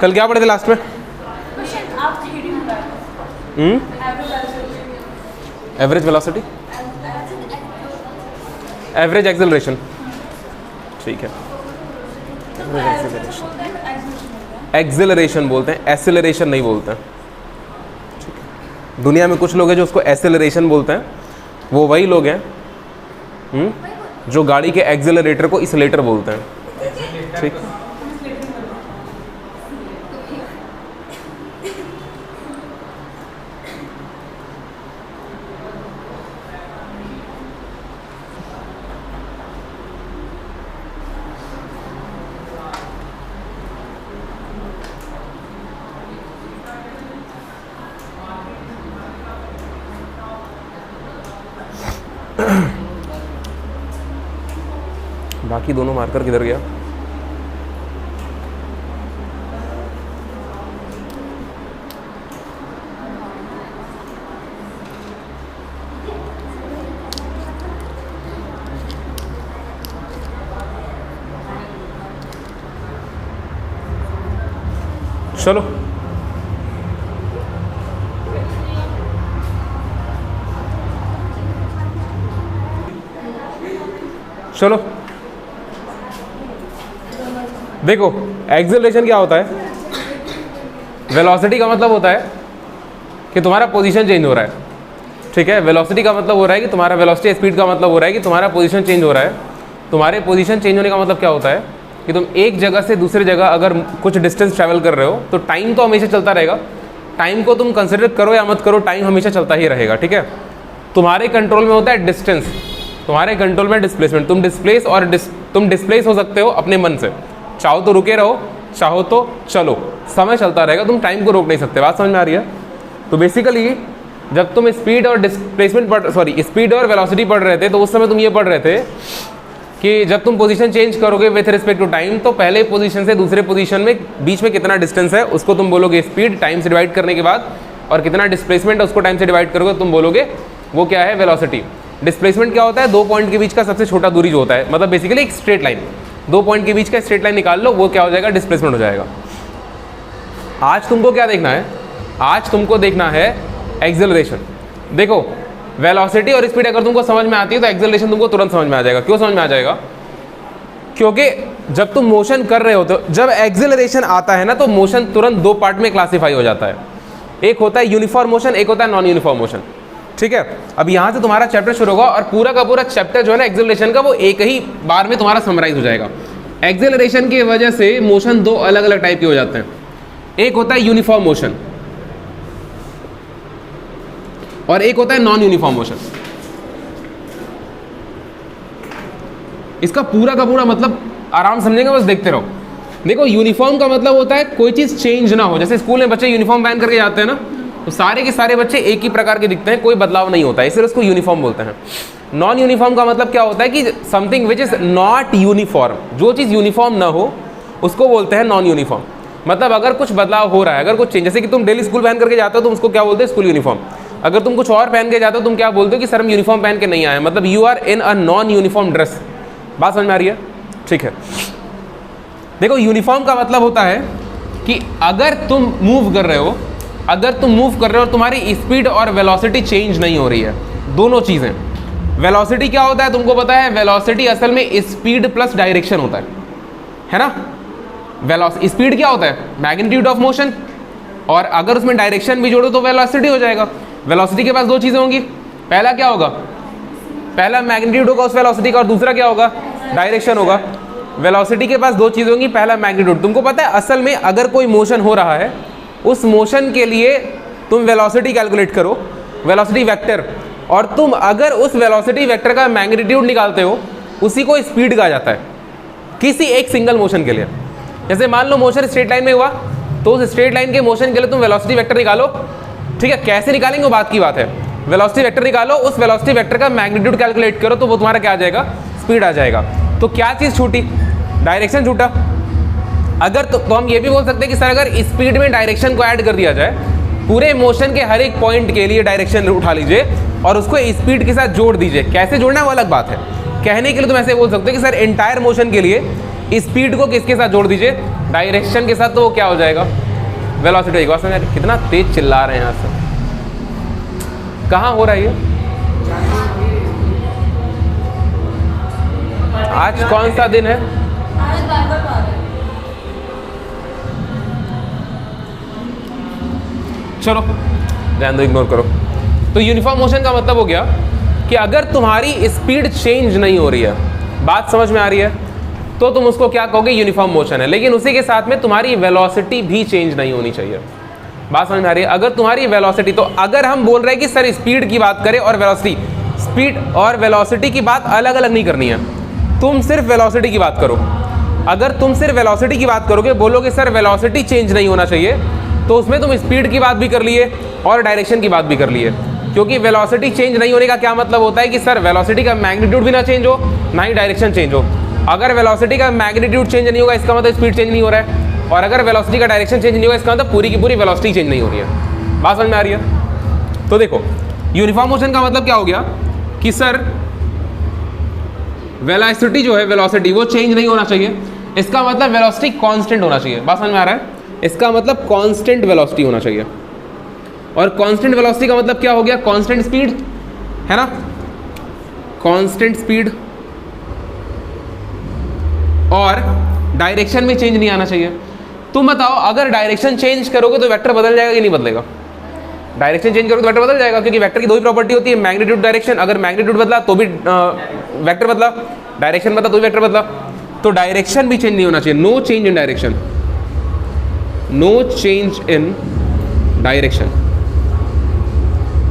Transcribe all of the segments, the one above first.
कल क्या पढ़े थे लास्ट में? एवरेज वेलोसिटी, एवरेज एक्सेलरेशन, ठीक है। एक्सेलरेशन बोलते हैं, एसेलरेशन नहीं बोलते हैं। दुनिया में कुछ लोग हैं जो उसको एसेलरेशन बोलते हैं, वो वही लोग हैं जो गाड़ी के एक्सेलरेटर को इसलेटर बोलते हैं, ठीक। बाकी दोनों मार्कर किधर गया? चलो चलो देखो, एक्सेलरेशन क्या होता है? वेलोसिटी का मतलब होता है कि तुम्हारा पोजीशन चेंज हो रहा है, ठीक है। वेलोसिटी का मतलब हो रहा है कि तुम्हारा वेलोसिटी, स्पीड का मतलब हो रहा है कि तुम्हारा पोजीशन चेंज हो रहा है। तुम्हारे पोजीशन चेंज होने का मतलब क्या होता है कि तुम एक जगह से दूसरी जगह अगर कुछ डिस्टेंस ट्रैवल कर रहे हो तो टाइम तो हमेशा चलता रहेगा। टाइम को तुम कंसिडर करो या मत करो, टाइम हमेशा चलता ही रहेगा, ठीक है। तुम्हारे कंट्रोल में होता है डिस्टेंस, तुम्हारे कंट्रोल में डिस्प्लेसमेंट। तुम डिस्प्लेस हो सकते हो अपने मन से, चाहो तो रुके रहो, चाहो तो चलो, समय चलता रहेगा, तुम टाइम को रोक नहीं सकते। बात समझ में आ रही है? तो बेसिकली जब तुम स्पीड और डिस्प्लेसमेंट स्पीड और वेलोसिटी पढ़ रहे थे तो उस समय तुम ये पढ़ रहे थे कि जब तुम पोजीशन चेंज करोगे विथ रिस्पेक्ट टू टाइम तो पहले पोजीशन से दूसरे पोजीशन में बीच में कितना डिस्टेंस है उसको तुम बोलोगे स्पीड, टाइम से डिवाइड करने के बाद, और कितना डिस्प्लेसमेंट है उसको टाइम से डिवाइड करोगे तुम बोलोगे वो क्या है? वेलोसिटी। डिस्प्लेसमेंट क्या होता है? दो पॉइंट के बीच का सबसे छोटा दूरी जो होता है, मतलब बेसिकली एक स्ट्रेट लाइन, दो पॉइंट के बीच का स्ट्रेट लाइन निकाल लो, वो क्या हो जाएगा? डिस्प्लेसमेंट हो जाएगा। आज तुमको क्या देखना है? आज तुमको देखना है एक्सेलरेशन। देखो, वेलोसिटी और स्पीड अगर तुमको समझ में आती है तो एक्सेलरेशन तुमको तुरंत समझ में आ जाएगा। क्यों समझ में आ जाएगा? क्योंकि जब तुम मोशन कर रहे होते हो, जब एक्सेलरेशन आता है ना तो मोशन तुरंत दो पार्ट में क्लासीफाई हो जाता है। एक होता है यूनिफॉर्म मोशन, एक होता है नॉन यूनिफॉर्म मोशन, ठीक है। अब यहाँ से तुम्हारा चैप्टर शुरू होगा और पूरा का पूरा चैप्टर जो है ना एक्सेलरेशन का, वो एक ही बार में तुम्हारा समराइज हो जाएगा। एक्सेलरेशन की वजह से मोशन दो अलग अलग टाइप के हो जाते हैं। एक होता है यूनिफॉर्म मोशन और एक होता है नॉन यूनिफॉर्म मोशन। इसका पूरा का पूरा मतलब आराम समझेंगे, बस देखते रहो। देखो, यूनिफॉर्म का मतलब होता है कोई चीज चेंज ना हो। जैसे स्कूल में बच्चे यूनिफॉर्म पहन करके जाते हैं ना, तो सारे के सारे बच्चे एक ही प्रकार के दिखते हैं, कोई बदलाव नहीं होता है, इसलिए उसको यूनिफॉर्म बोलते हैं। नॉन यूनिफॉर्म का मतलब क्या होता है कि something which is not uniform, जो चीज यूनिफॉर्म ना हो उसको बोलते हैं नॉन यूनिफॉर्म। मतलब अगर कुछ बदलाव हो रहा है, अगर कुछ चेंज, जैसे कि तुम डेली स्कूल पहन करके जाते हो, तुम उसको क्या बोलते हो? School uniform. अगर तुम कुछ और पहन के जाते हो, तुम क्या बोलते हो कि सर हम यूनिफॉर्म पहन के नहीं आए, मतलब you are in a non uniform dress. बात समझ में आ रही है? ठीक है। देखो, यूनिफॉर्म का मतलब होता है कि अगर तुम मूव कर रहे हो, और तुम्हारी स्पीड और वेलोसिटी चेंज नहीं हो रही है, दोनों चीजें। वेलोसिटी क्या होता है तुमको पता है? वेलोसिटी असल में स्पीड प्लस डायरेक्शन होता है ना। स्पीड क्या होता है? मैग्नीट्यूड ऑफ मोशन, और अगर उसमें डायरेक्शन भी जोड़ो तो वेलोसिटी हो जाएगा। वेलोसिटी के पास दो चीजें होंगी, पहला क्या होगा? पहला मैग्नीट्यूड होगा उस वेलोसिटी का, और दूसरा क्या होगा? डायरेक्शन होगा। वेलोसिटी के पास दो चीजें होंगी, पहला मैग्नीट्यूड। तुमको पता है असल में अगर कोई मोशन हो रहा है, उस मोशन के लिए तुम वेलोसिटी कैलकुलेट करो, वेलोसिटी वेक्टर, और तुम अगर उस वेलोसिटी वेक्टर का मैग्नीट्यूड निकालते हो, उसी को स्पीड कहा जाता है किसी एक सिंगल मोशन के लिए। जैसे मान लो मोशन स्ट्रेट लाइन में हुआ, तो उस स्ट्रेट लाइन के मोशन के लिए तुम वेलोसिटी वेक्टर निकालो, ठीक है। कैसे निकालेंगे वो बात की बात है। वेलोसिटी वेक्टर निकालो, उस वेलोसिटी वेक्टर का मैग्नीट्यूड कैलकुलेट करो, तो वो तुम्हारा क्या आ जाएगा? स्पीड आ जाएगा। तो क्या चीज छूटी? डायरेक्शन छूटा। अगर तो हम ये भी बोल सकते हैं कि सर अगर स्पीड में डायरेक्शन को ऐड कर दिया जाए, पूरे मोशन के हर एक पॉइंट के लिए डायरेक्शन उठा लीजिए और उसको स्पीड के साथ जोड़ दीजिए। कैसे जोड़ना है वो अलग बात है। कहने के लिए तुम ऐसे बोल सकते हो कि सर एंटायर मोशन के लिए स्पीड को किसके साथ जोड़ दीजिए? डायरेक्शन के साथ तो वो क्या हो जाएगा, वेलोसिटी होगी। बात समझ, कितना तेज चिल्ला रहे हैं यहाँ से, कहाँ हो रहा है ये? आज कौन सा दिन है? चलो ध्यान दो, इग्नोर करो। तो यूनिफॉर्म मोशन का मतलब हो गया कि अगर तुम्हारी स्पीड चेंज नहीं हो रही है, बात समझ में आ रही है, तो तुम उसको क्या कहोगे, यूनिफॉर्म मोशन है। लेकिन उसी के साथ में तुम्हारी वेलोसिटी भी चेंज नहीं होनी चाहिए। बात समझ में आ रही है? अगर तुम्हारी वेलोसिटी, तो अगर हम बोल रहे हैं कि सर स्पीड की बात करें और वेलोसिटी, स्पीड और वेलोसिटी की बात अलग अलग नहीं करनी है, तुम सिर्फ वेलोसिटी की बात करो। अगर तुम सिर्फ वेलोसिटी की बात करोगे, बोलोगे सर वेलोसिटी चेंज नहीं होना चाहिए, तो उसमें तुम स्पीड की बात भी कर लिए और डायरेक्शन की बात भी कर लिए। क्योंकि वेलोसिटी चेंज नहीं होने का क्या मतलब होता है कि सर वेलोसिटी का मैग्नीट्यूड भी ना चेंज हो, ना ही डायरेक्शन चेंज हो। अगर वेलोसिटी का मैग्नीट्यूड चेंज नहीं होगा, इसका मतलब स्पीड चेंज नहीं हो रहा है, और अगर वेलोसिटी का डायरेक्शन चेंज नहीं होगा, इसका मतलब पूरी की पूरी वेलोसिटी चेंज नहीं हो रही है। बात समझ में आ रही है? तो देखो, यूनिफॉर्म मोशन का मतलब क्या हो गया कि सर वेलोसिटी जो है, वेलोसिटी वो चेंज नहीं होना चाहिए। इसका मतलब वेलोसिटी कांस्टेंट होना चाहिए। बात समझ में आ रहा है? इसका मतलब कांस्टेंट वेलोसिटी होना चाहिए। और कांस्टेंट वेलोसिटी का मतलब क्या हो गया, कांस्टेंट स्पीड, है ना, कांस्टेंट स्पीड, और डायरेक्शन में चेंज नहीं आना चाहिए। तुम बताओ, अगर डायरेक्शन चेंज करोगे तो वेक्टर बदल जाएगा कि नहीं बदलेगा? डायरेक्शन चेंज करोगे तो वेक्टर बदल जाएगा, क्योंकि वेक्टर की दो ही प्रॉपर्टी होती है, मैग्नीट्यूड, डायरेक्शन। अगर मैग्नीट्यूड बदला तो भी वेक्टर बदला, डायरेक्शन बदला तो भी वेक्टर बदला। तो डायरेक्शन भी चेंज नहीं होना चाहिए। No change in direction, no change in direction.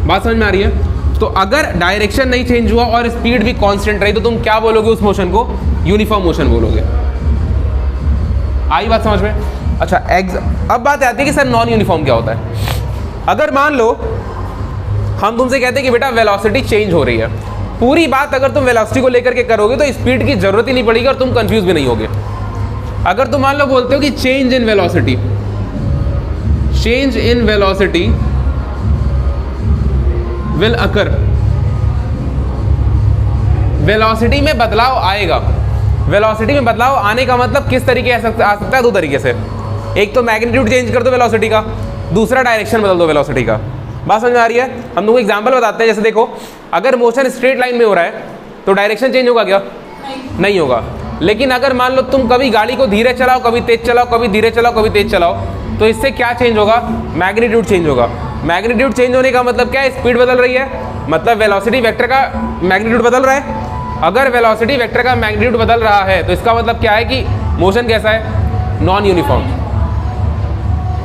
बात समझ में आ रही है? तो अगर डायरेक्शन नहीं चेंज हुआ और स्पीड भी कांस्टेंट रही, तो तुम क्या बोलोगे उस मोशन को? यूनिफॉर्म मोशन बोलोगे। आई बात समझ में? अच्छा, अब बात आती है कि सर नॉन यूनिफॉर्म क्या होता है। अगर मान लो हम तुमसे कहते हैं कि बेटा वेलोसिटी चेंज हो रही है, पूरी बात अगर तुम वेलोसिटी को लेकर के करोगे तो स्पीड की जरूरत ही नहीं पड़ेगी और तुम कंफ्यूज भी नहीं होगे। अगर तुम मान लो बोलते हो कि change in velocity, change in velocity will occur, velocity में बदलाव आएगा। वेलोसिटी में बदलाव आने का मतलब किस तरीके आ सकता है? दो तरीके से। एक तो मैग्नीट्यूड चेंज कर दो वेलोसिटी का, दूसरा डायरेक्शन बदल दो वेलोसिटी का। बात समझ में आ रही है? हम तुमको एग्जांपल बताते हैं। जैसे देखो, अगर मोशन स्ट्रेट लाइन में हो रहा है तो डायरेक्शन चेंज होगा क्या? नहीं होगा। लेकिन अगर मान लो तुम कभी गाड़ी को धीरे चलाओ, कभी तेज चलाओ, कभी धीरे चलाओ, कभी तेज चलाओ, तो इससे क्या चेंज होगा? मैग्नीट्यूड चेंज होगा। मैग्नीट्यूड चेंज होने का मतलब क्या है? स्पीड बदल रही है, मतलब वेलोसिटी वेक्टर का मैग्नीट्यूड बदल रहा है। अगर वेलोसिटी वेक्टर का मैग्नीट्यूड बदल रहा है तो इसका मतलब क्या है कि मोशन कैसा है? Non uniform.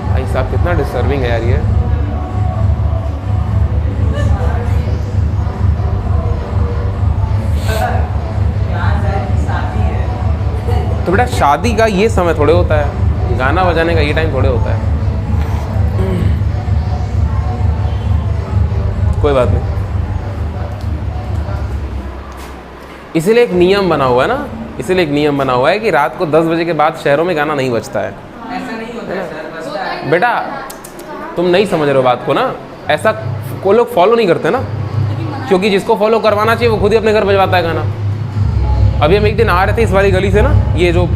भाई साहब कितना डिस्टर्बिंग है यार ये। तो बेटा शादी का ये समय थोड़े होता है, गाना बजाने का ये टाइम थोड़े होता है। कोई बात नहीं, इसीलिए एक नियम बना हुआ है ना, इसीलिए एक नियम बना हुआ है कि रात को 10 बजे के बाद शहरों में गाना नहीं बजता है। ऐसा नहीं होता है सर, बेटा तुम नहीं समझ रहे हो बात को ना, ऐसा कोई लोग फॉलो नहीं करते ना, क्योंकि जिसको फॉलो करवाना चाहिए वो खुद ही अपने घर बजवाता है गाना। अभी हम एक दिन आ रहे थे इस वाली गली से ना, ये जो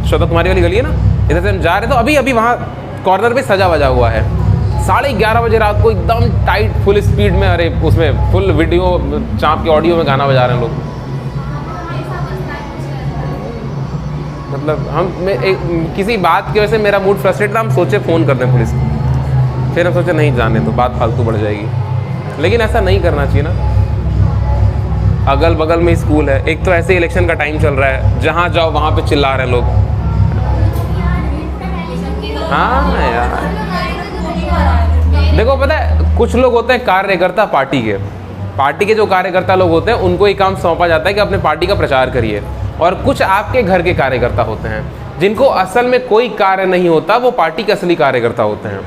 शोधा कुमारी वाली गली है ना, इधर से हम जा रहे थे, तो अभी वहाँ कॉर्नर पे सजा वजा हुआ है। 11:30 बजे रात को एकदम टाइट फुल स्पीड में, अरे उसमें फुल वीडियो चाँप के ऑडियो में गाना बजा रहे हैं लोग। मतलब हम किसी बात की वजह से मेरा मूड फ्रस्ट्रेट था, हम सोचे फ़ोन कर दें पुलिस को, फिर हम सोचे नहीं जाने तो बात फालतू बढ़ जाएगी। लेकिन ऐसा नहीं करना चाहिए ना। अगल बगल में स्कूल है, एक तो ऐसे इलेक्शन का टाइम चल रहा है, जहाँ जाओ वहाँ पे चिल्ला रहे हैं लोग। हाँ यार, देखो पता है कुछ लोग होते हैं कार्यकर्ता पार्टी के जो कार्यकर्ता लोग होते हैं उनको ये काम सौंपा जाता है कि अपने पार्टी का प्रचार करिए, और कुछ आपके घर के कार्यकर्ता होते हैं जिनको असल में कोई कार्य नहीं होता, वो पार्टी के असली कार्यकर्ता होते हैं।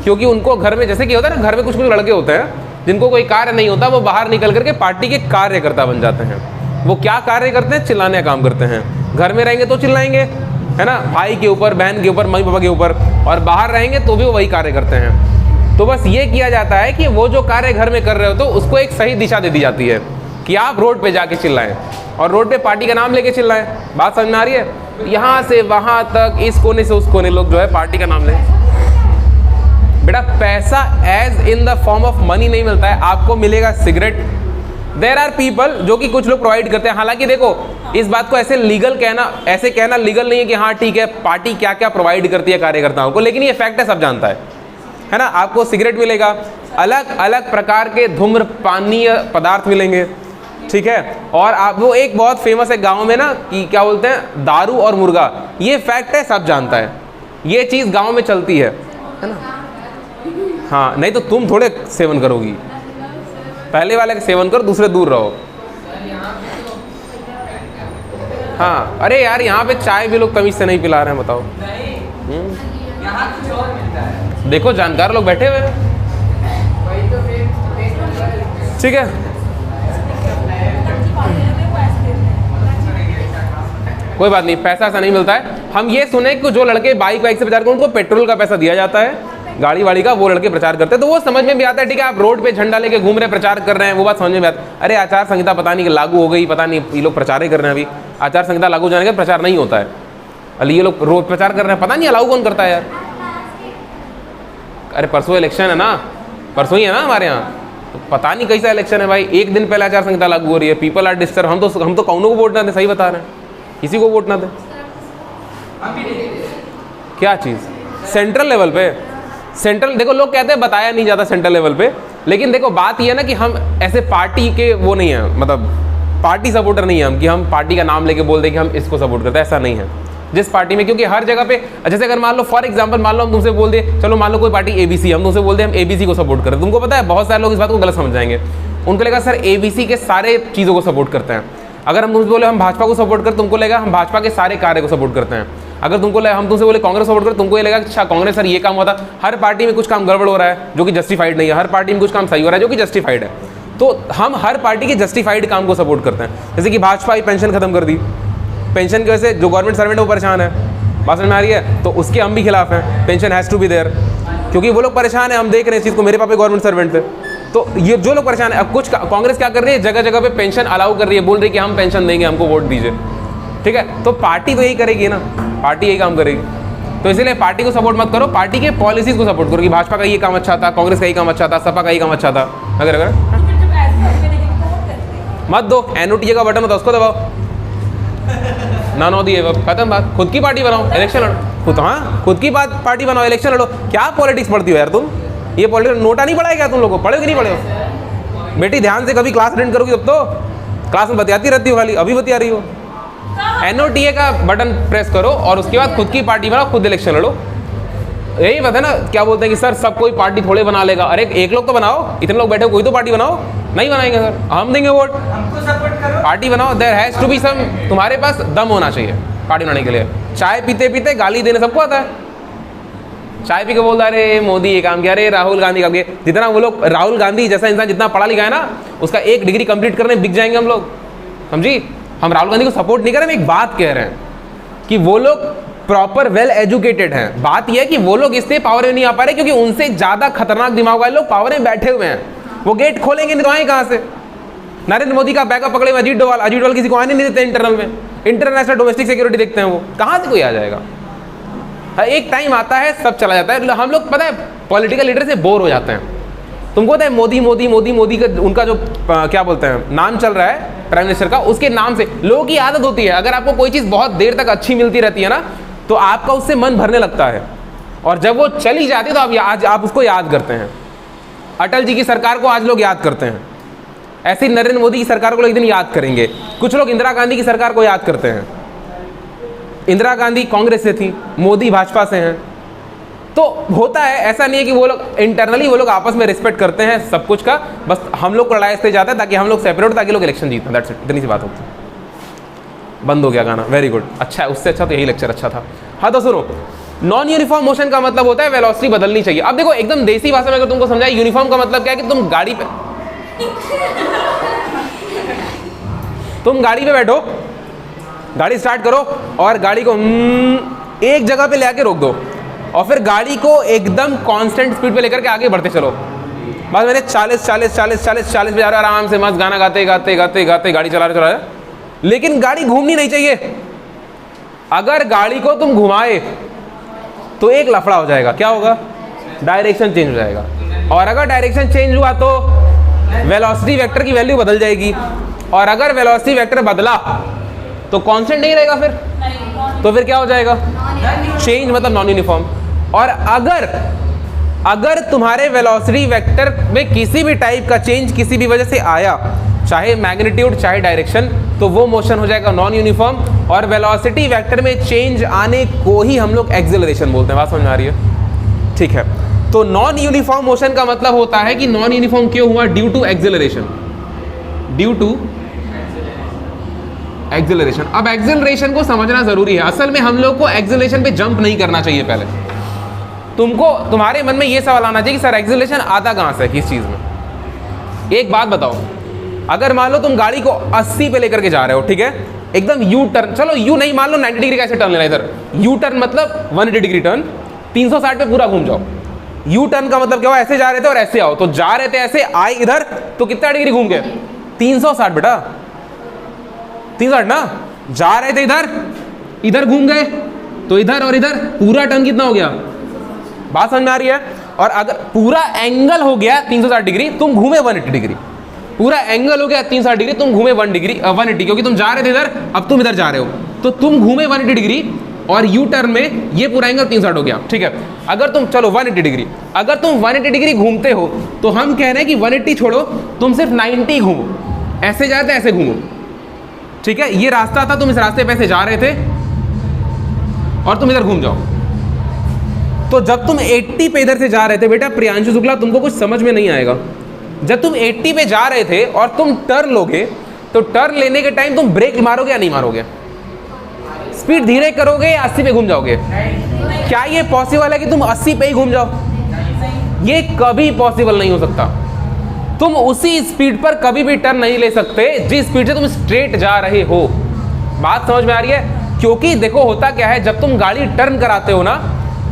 क्योंकि उनको घर में, जैसे कि होता है ना, घर में कुछ लड़के होते हैं जिनको कोई कार्य नहीं होता, वो बाहर निकल करके पार्टी के कार्यकर्ता बन जाते हैं। वो क्या कार्य करते हैं? चिल्लाने का काम करते हैं। घर में रहेंगे तो चिल्लाएंगे, है ना, भाई के ऊपर, बहन के ऊपर, मम्मी पापा के ऊपर, और बाहर रहेंगे तो भी वो वही कार्य करते हैं। तो बस ये किया जाता है कि वो जो कार्य घर में कर रहे हो तो उसको एक सही दिशा दे दी जाती है कि आप रोड पे जाके चिल्लाएं और रोड पे पार्टी का नाम लेके चिल्लाएं। बात समझ में आ रही है? यहाँ से वहाँ तक, इस कोने से उस कोने लोग जो है पार्टी का नाम लें। बेटा पैसा as in the form of money नहीं मिलता है, आपको मिलेगा सिगरेट। देयर आर पीपल जो कि कुछ लोग प्रोवाइड करते हैं। हालांकि देखो इस बात को ऐसे लीगल कहना, ऐसे कहना लीगल नहीं है कि हाँ ठीक है पार्टी क्या क्या प्रोवाइड करती है कार्यकर्ताओं को, लेकिन ये फैक्ट है, सब जानता है ना। आपको सिगरेट मिलेगा, अलग अलग प्रकार के धूम्रपानीय पदार्थ मिलेंगे, ठीक है। और आप वो एक बहुत फेमस है गांव में ना कि क्या बोलते हैं, दारू और मुर्गा, ये फैक्ट है, सब जानता है, ये चीज़ गांव में चलती है ना। हाँ नहीं तो तुम थोड़े सेवन करोगी, पहले वाले का सेवन करो, दूसरे दूर रहो। हाँ अरे यार यहाँ पे चाय भी लोग तमीज से नहीं पिला रहे हैं, बताओ। यहाँ कुछ और मिलता है। देखो जानकार लोग बैठे हुए हैं, ठीक है। कोई बात नहीं, पैसा ऐसा नहीं मिलता है। हम ये सुने कि जो लड़के बाइक से प्रचार करते हैं उनको पेट्रोल का पैसा दिया जाता है, गाड़ी वाड़ी का, वो लड़के प्रचार करते हैं, तो वो समझ में भी आता है, ठीक है। आप रोड पे झंडा लेके घूम रहे, प्रचार कर रहे हैं, वो बात समझ में आता है। अरे आचार संहिता पता नहीं लागू हो गई, पता नहीं, ये लोग प्रचार ही कर रहे हैं। अभी आचार संहिता लागू जाने का प्रचार नहीं होता है, अली ये लोग रोज प्रचार कर रहे हैं, पता नहीं अलाउ कौन करता है यार। अरे परसों इलेक्शन है ना, परसों ही है ना हमारे यहाँ, तो पता नहीं कैसा इलेक्शन है भाई, एक दिन पहले आचार संहिता लागू हो रही है, पीपल आर डिस्टर्ब। हम तो कौनों को वोट ना दें, सही बता रहे हैं, किसी को वोट ना दें। क्या चीज़ सेंट्रल लेवल पे, सेंट्रल देखो लोग कहते हैं बताया नहीं जाता सेंट्रल लेवल पे, लेकिन देखो बात ये है ना कि हम ऐसे पार्टी के वो नहीं है, मतलब पार्टी सपोर्टर नहीं है हम कि हम पार्टी का नाम लेके बोल दें कि हम इसको सपोर्ट करते हैं, ऐसा नहीं है जिस पार्टी में। क्योंकि हर जगह पे जैसे अगर मान लो फॉर एग्जांपल, मान लो हम तुमसे बोल दे, चलो मान लो कोई पार्टी एबीसी, हम तुमसे बोल दे हम एबीसी को सपोर्ट करते हैं, तुमको पता है बहुत सारे लोग इस बात को गलत समझ जाएंगे, उनको लगेगा सर एबीसी के सारे चीज़ों को सपोर्ट करते हैं। अगर हम तुमसे बोले हम भाजपा को सपोर्ट करते, तुमको लगेगा हम भाजपा के सारे कार्य को सपोर्ट करते हैं। अगर तुमको हम तुमसे बोले कांग्रेस सपोर्ट करते, तुमको ये लगेगा अच्छा कांग्रेस सर ये काम हुआ था। हर पार्टी में कुछ काम गड़बड़ हो रहा है जो कि जस्टिफाइड नहीं है, हर पार्टी में कुछ काम सही हो रहा है जो कि जस्टिफाइड है। तो हम हर पार्टी के जस्टिफाइड काम को सपोर्ट करते हैं। जैसे कि भाजपा ही पेंशन खत्म कर दी, पेंशन की वजह से जो गवर्नमेंट सर्वेंट है वो परेशान है, बात समझ में आ रही है, तो उसके हम भी खिलाफ हैं। Pension has to be there, क्योंकि वो लोग परेशान है, हम देख रहे हैं इस चीज़ को, मेरे पापा गवर्नमेंट सर्वेंट थे, तो ये जो लोग परेशान है। अब कुछ कांग्रेस क्या कर रही है, जगह जगह पे पेंशन अलाउ कर रही है, बोल रही है कि हम पेंशन देंगे, हमको वोट दीजिए, ठीक है। तो पार्टी तो यही करेगी ना, पार्टी यही काम करेगी, तो इसीलिए पार्टी को सपोर्ट मत करो, पार्टी के पॉलिसीज को सपोर्ट करो कि भाजपा का ये काम अच्छा था, कांग्रेस का ये काम अच्छा था, सपा का ये काम अच्छा था, अगर मत दो। एनओटीए का बटन होता है उसको दबाओ, ना दिए खत्म बात। खुद की पार्टी बनाओ, इलेक्शन लड़ो खुद, हाँ खुद की पार्टी बनाओ, इलेक्शन लड़ो। क्या पॉलिटिक्स पढ़ती हो यार तुम, ये पॉलिटिक्स नोटा नहीं पढ़ा है क्या तुम लोगों को, पढ़े कि नहीं पढ़े हो? बेटी ध्यान से कभी क्लास अटेंड करोगी तब तो, क्लास में बतियाती रहती हो खाली, अभी बतिया रही हो। एनओटीए का बटन प्रेस करो और उसके बाद खुद की पार्टी बनाओ, खुद इलेक्शन लड़ो। यही बात है ना, क्या बोलते हैं कि सर सब कोई पार्टी थोड़े बना लेगा। अरे एक लोग तो बनाओ, इतने लोग बैठे हो, कोई तो पार्टी बनाओ। नहीं बनाएंगे सर, हम देंगे वोट, हमको सपोर्ट करो, पार्टी बनाओ। There has to be some, तुम्हारे पास दम होना चाहिए पार्टी बनाने के लिए। चाय पीते पीते गाली देने सबको आता है, चाय पी के बोलता है अरे मोदी ये काम किया, अरे राहुल गांधी काम किया। जितना वो लोग, राहुल गांधी जैसा इंसान जितना पढ़ा लिखा है ना, उसका एक डिग्री कंप्लीट करने बिक जाएंगे हम लोग, समझी। हम राहुल गांधी को सपोर्ट नहीं कर रहे, हम एक बात कह रहे हैं कि वो लोग प्रॉपर वेल एजुकेटेड हैं। बात यह है कि वो लोग इसलिए पावर में नहीं आ पा रहे क्योंकि उनसे ज़्यादा खतरनाक दिमाग वाले लोग पावर में बैठे हुए हैं। वो गेट खोलेंगे नहीं तो आए कहाँ से? नरेंद्र मोदी का बैकअप पकड़े हुए अजीत डोवाल किसी को आने नहीं देते इंटरनल में, इंटरनेशनल डोमेस्टिक सिक्योरिटी देखते हैं, वो कहाँ से कोई आ जाएगा? एक टाइम आता है सब चला जाता है। हम लोग पता है पॉलिटिकल लीडर से बोर हो जाते हैं। तुमको पता है मोदी मोदी मोदी मोदी का उनका जो क्या बोलते हैं नाम चल रहा है प्राइम मिनिस्टर का, उसके नाम से लोगों की आदत होती है। अगर आपको कोई चीज़ बहुत देर तक अच्छी मिलती रहती है ना, तो आपका उससे मन भरने लगता है, और जब वो चली जाती है तो आप उसको याद करते हैं। अटल जी की सरकार को आज लोग याद करते हैं, ऐसे ही नरेंद्र मोदी की सरकार को लोग एक दिन याद करेंगे। कुछ लोग इंदिरा गांधी की सरकार को याद करते हैं। इंदिरा गांधी कांग्रेस से थी, मोदी भाजपा से हैं। तो होता है, ऐसा नहीं है कि वो लोग इंटरनली वो लोग आपस में रिस्पेक्ट करते हैं सब कुछ का, बस हम लोग को लड़ाई से जाता है ताकि हम लोग सेपरेट हो, ताकि लोग इलेक्शन जीतना, दैट्स इट, इतनी सी बात होती है। बंद हो गया गाना, वेरी गुड, अच्छा है, उससे अच्छा तो यही लेक्चर अच्छा था। हाँ तो सुनो, नॉन यूनिफॉर्म मोशन का मतलब होता है वेलोसिटी बदलनी चाहिए। अब देखो एकदम देसी भाषा में अगर तुमको समझाए, यूनिफॉर्म का मतलब क्या है कि तुम गाड़ी पे बैठो, गाड़ी स्टार्ट करो और गाड़ी को एक जगह पे ले आके रोक दो, और फिर गाड़ी को एकदम कांस्टेंट स्पीड पे लेकर के आगे बढ़ते चलो। बस मैंने 40 पे जा रहा आराम से मस्त गाना गाते गाते गाते गाते गाड़ी चला रहे, लेकिन गाड़ी घूमनी नहीं चाहिए। अगर गाड़ी को तुम घुमाए तो एक लफड़ा हो जाएगा, क्या होगा? डायरेक्शन चेंज हो जाएगा। और अगर डायरेक्शन चेंज हुआ तो वेलोसिटी वेक्टर की वैल्यू बदल जाएगी, और अगर वेलोसिटी वेक्टर बदला तो कांस्टेंट नहीं रहेगा फिर, तो फिर क्या हो जाएगा? चेंज मतलब नॉन यूनिफॉर्म। और अगर तुम्हारे वेलोसिटी वेक्टर में किसी भी टाइप का चेंज किसी भी वजह से आया, चाहे मैग्नीट्यूड चाहे डायरेक्शन, तो वो मोशन हो जाएगा नॉन यूनिफॉर्म। और वेलोसिटी वेक्टर में चेंज आने को ही हम लोग एक्सेलरेशन बोलते हैं। बात समझ में आ रही है? ठीक है, तो नॉन यूनिफॉर्म मोशन का मतलब होता है कि नॉन यूनिफॉर्म क्यों हुआ? Due to acceleration, due to acceleration. अब एक्सेलरेशन को समझना जरूरी है। असल में हम लोग को एक्सेलरेशन पे जंप नहीं करना चाहिए। पहले तुम्हारे मन में ये सवाल आना चाहिए कि सर एक्सेलरेशन आता कहां से है, किस चीज में? एक बात बताओ, अगर मान लो तुम गाड़ी को 80 पे लेकर के जा रहे हो, ठीक है, एकदम यू टर्न, चलो यू नहीं, मान लो 90 डिग्री कैसे टर्न लेना, इधर यू टर्न मतलब 180 डिग्री टर्न, 360 पे पूरा घूम जाओ। यू टर्न का मतलब क्या हुआ? ऐसे जा रहे थे और ऐसे आओ, तो जा रहे थे ऐसे, आए इधर तो कितना डिग्री घूम गए? 360 बेटा, 360 ना। जा रहे थे इधर, इधर घूम गए, तो इधर और इधर पूरा टर्न कितना हो गया? बात समझ में आ रही है? और अगर पूरा एंगल हो गया 360 डिग्री, तुम घूमे 180 डिग्री, पूरा एंगल हो गया 360 डिग्री, तुम घूमे 180, क्योंकि तुम जा रहे थे इधर, अब तुम इधर जा रहे हो, तो तुम घूमे 180 डिग्री, और यू टर्न में ये पूरा एंगल 360 हो गया। ठीक है, अगर तुम चलो 180 डिग्री, अगर तुम 180 डिग्री घूमते हो तो हम कह रहे हैं कि 180 छोड़ो, तुम सिर्फ 90 घूमो, ऐसे जाते ऐसे घूमो। ठीक है, ये रास्ता था, तुम इस रास्ते पे ऐसे जा रहे थे और तुम इधर घूम जाओ। तो जब तुम 80 पे इधर से जा रहे थे बेटा प्रियांशु शुक्ला, तुमको कुछ समझ में नहीं आएगा। जब तुम 80 पे जा रहे थे और तुम टर्न लोगे, तो टर्न लेने के टाइम तुम ब्रेक मारोगे या नहीं मारोगे? स्पीड धीरे करोगे या 80 पे घूम जाओगे? क्या ये पॉसिबल है कि तुम 80 पे ही घूम जाओ? ये कभी पॉसिबल नहीं हो सकता। तुम उसी स्पीड पर कभी भी टर्न नहीं ले सकते जिस स्पीड से तुम स्ट्रेट जा रहे हो। बात समझ में आ रही है? क्योंकि देखो होता क्या है, जब तुम गाड़ी टर्न कराते हो ना,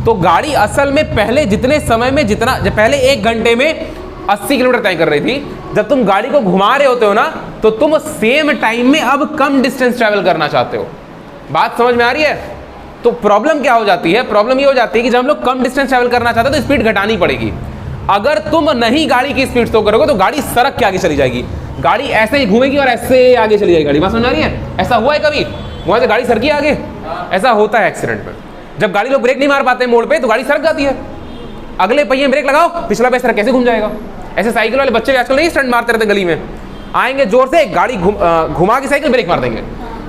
तो गाड़ी असल में पहले जितने समय में, जितना पहले 1 घंटे में 80 किलोमीटर तय कर रही थी, जब तुम गाड़ी को घुमा रहे होते हो ना, तो तुम सेम टाइम में अब कम डिस्टेंस ट्रैवल करना चाहते हो। बात समझ में आ रही है? तो प्रॉब्लम क्या हो जाती है? प्रॉब्लम ये हो जाती है कि जब हम लोग कम डिस्टेंस ट्रैवल करना चाहते हैं तो स्पीड घटानी पड़ेगी। अगर तुम नहीं गाड़ी की स्पीड स्लो करोगे तो गाड़ी सड़क के आगे चली जाएगी, गाड़ी ऐसे ही घूमेगी और ऐसे आगे चली जाएगी गाड़ी। बात समझ आ रही है? ऐसा हुआ है कभी वहां से गाड़ी सरकी आगे? ऐसा होता है एक्सीडेंट में। जब गाड़ी लोग ब्रेक नहीं मार पाते मोड़ पे तो गाड़ी सरक जाती है। अगले पहिए ब्रेक लगाओ, पिछला पहिया सड़क कैसे घूम जाएगा? ऐसे साइकिल वाले बच्चे आजकल नहीं स्टंट मारते रहते गली में, आएंगे जोर से, गाड़ी घुमा के साइकिल ब्रेक मार देंगे,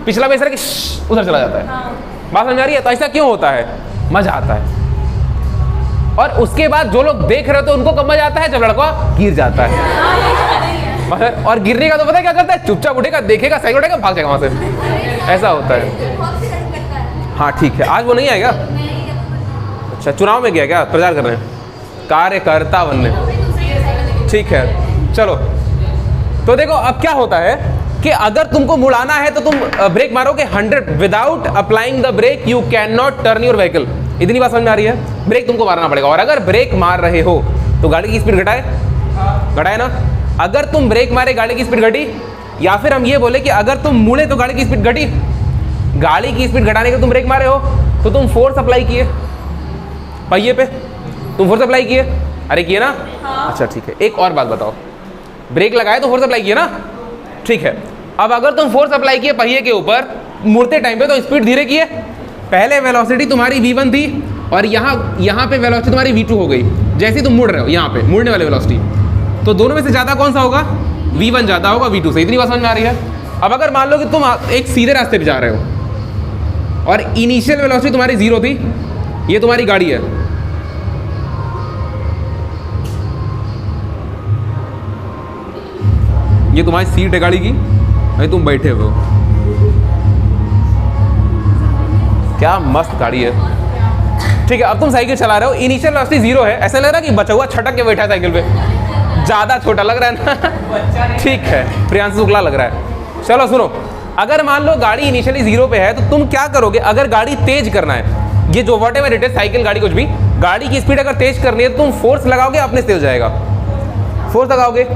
पिछला पहिया सड़क उधर चला जाता है। बात समझ आ रही है? तो ऐसा क्यों होता है? मजा आता है। और उसके बाद जो लोग देख रहे हो तो उनको कब मजा आता है? जब लड़का गिर जाता है। और गिरने का तो पता है क्या करता है? चुपचाप उठेगा, देखेगा, साइकिल उठेगा, भाग जाएगा वहां से। ऐसा होता है। हाँ ठीक है, आज वो नहीं आएगा। अच्छा, चुनाव में गया क्या? प्रचार कर रहे हैं, कार्यकर्ता बनने। ठीक है, चलो। तो देखो अब क्या होता है कि अगर तुमको मुड़ाना है तो तुम ब्रेक मारोगे 100, without applying the brake you can not turn your vehicle. इतनी बात समझ में आ रही है? ब्रेक तुमको मारना पड़ेगा। और अगर ब्रेक मार रहे हो तो गाड़ी की स्पीड घटाए ना। अगर तुम ब्रेक मारे गाड़ी की स्पीड घटी, या फिर हम ये बोले कि अगर तुम मुड़े तो गाड़ी की स्पीड घटी। गाड़ी की स्पीड घटाने के तुम ब्रेक मारे हो तो तुम फोर्स अप्लाई किए पहिए पे, तुम फोर्स अप्लाई किए। अरे किए ना? अच्छा ठीक है, एक और बात बताओ, ब्रेक लगाए तो फोर्स अप्लाई किए ना? ठीक है, अब अगर तुम फोर्स अप्लाई किए पहिए के ऊपर मुड़ते टाइम पे, तो स्पीड धीरे किए। पहले वेलोसिटी तुम्हारी v1 थी और यहाँ पे वेलोसिटी तुम्हारी v2 हो गई। जैसे तुम मुड़ रहे हो यहाँ पे, मुड़ने वाले वेलोसिटी, तो दोनों में से ज्यादा कौन सा होगा? v1 ज्यादा होगा v2 से। इतनी बात समझ में आ रही है? अब अगर मान लो कि तुम एक सीधे रास्ते पे जा रहे हो और इनिशियल वेलोसिटी तुम्हारी 0 थी, ये तुम्हारी गाड़ी है, ये तुम्हारी सीट है गाड़ी की, अरे तुम बैठे हो, क्या मस्त गाड़ी है। ठीक है, अब तुम साइकिल चला रहे हो, इनिशियल वेलोसिटी 0 है, ऐसा लग रहा है कि बचा हुआ छटक के बैठा है साइकिल पे, ज्यादा छोटा लग रहा है ना? ठीक है, प्रियांशु शुक्ला लग रहा है। चलो सुनो, अगर मान लो गाड़ी इनिशियली 0 पे है तो तुम क्या करोगे? अगर गाड़ी तेज करना है, ये जो what ever it is, cycle गाड़ी कुछ भी, गाड़ी की स्पीड अगर तेज करनी है तो तुम फोर्स लगाओगे, अपने से हो जाएगा, फोर्स लगाओगे।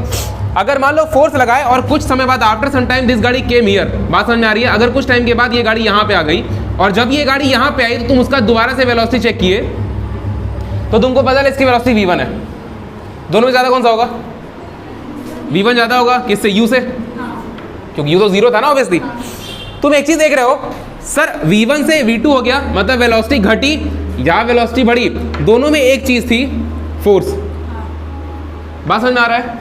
अगर मान लो फोर्स लगाए और कुछ समय बाद आफ्टर सम टाइम दिस गाड़ी केम हियर, बात समझ में आ रही है? अगर कुछ टाइम के बाद ये गाड़ी यहाँ पे आ गई और जब ये गाड़ी यहाँ पे आई तो तुम उसका दोबारा से वेलोसिटी चेक किए तो तुमको पता है इसकी वेलोसिटी v1 है। दोनों में ज़्यादा कौन सा होगा? v1 ज़्यादा होगा किससे? u से, क्योंकि u तो 0 था ना ऑब्वियसली। तुम एक चीज़ देख रहे हो सर, v1 से v2 हो गया, मतलब वेलोसिटी घटी या वेलोसिटी बढ़ी, दोनों में एक चीज़ थी, फोर्स। बात समझ में आ रहा है?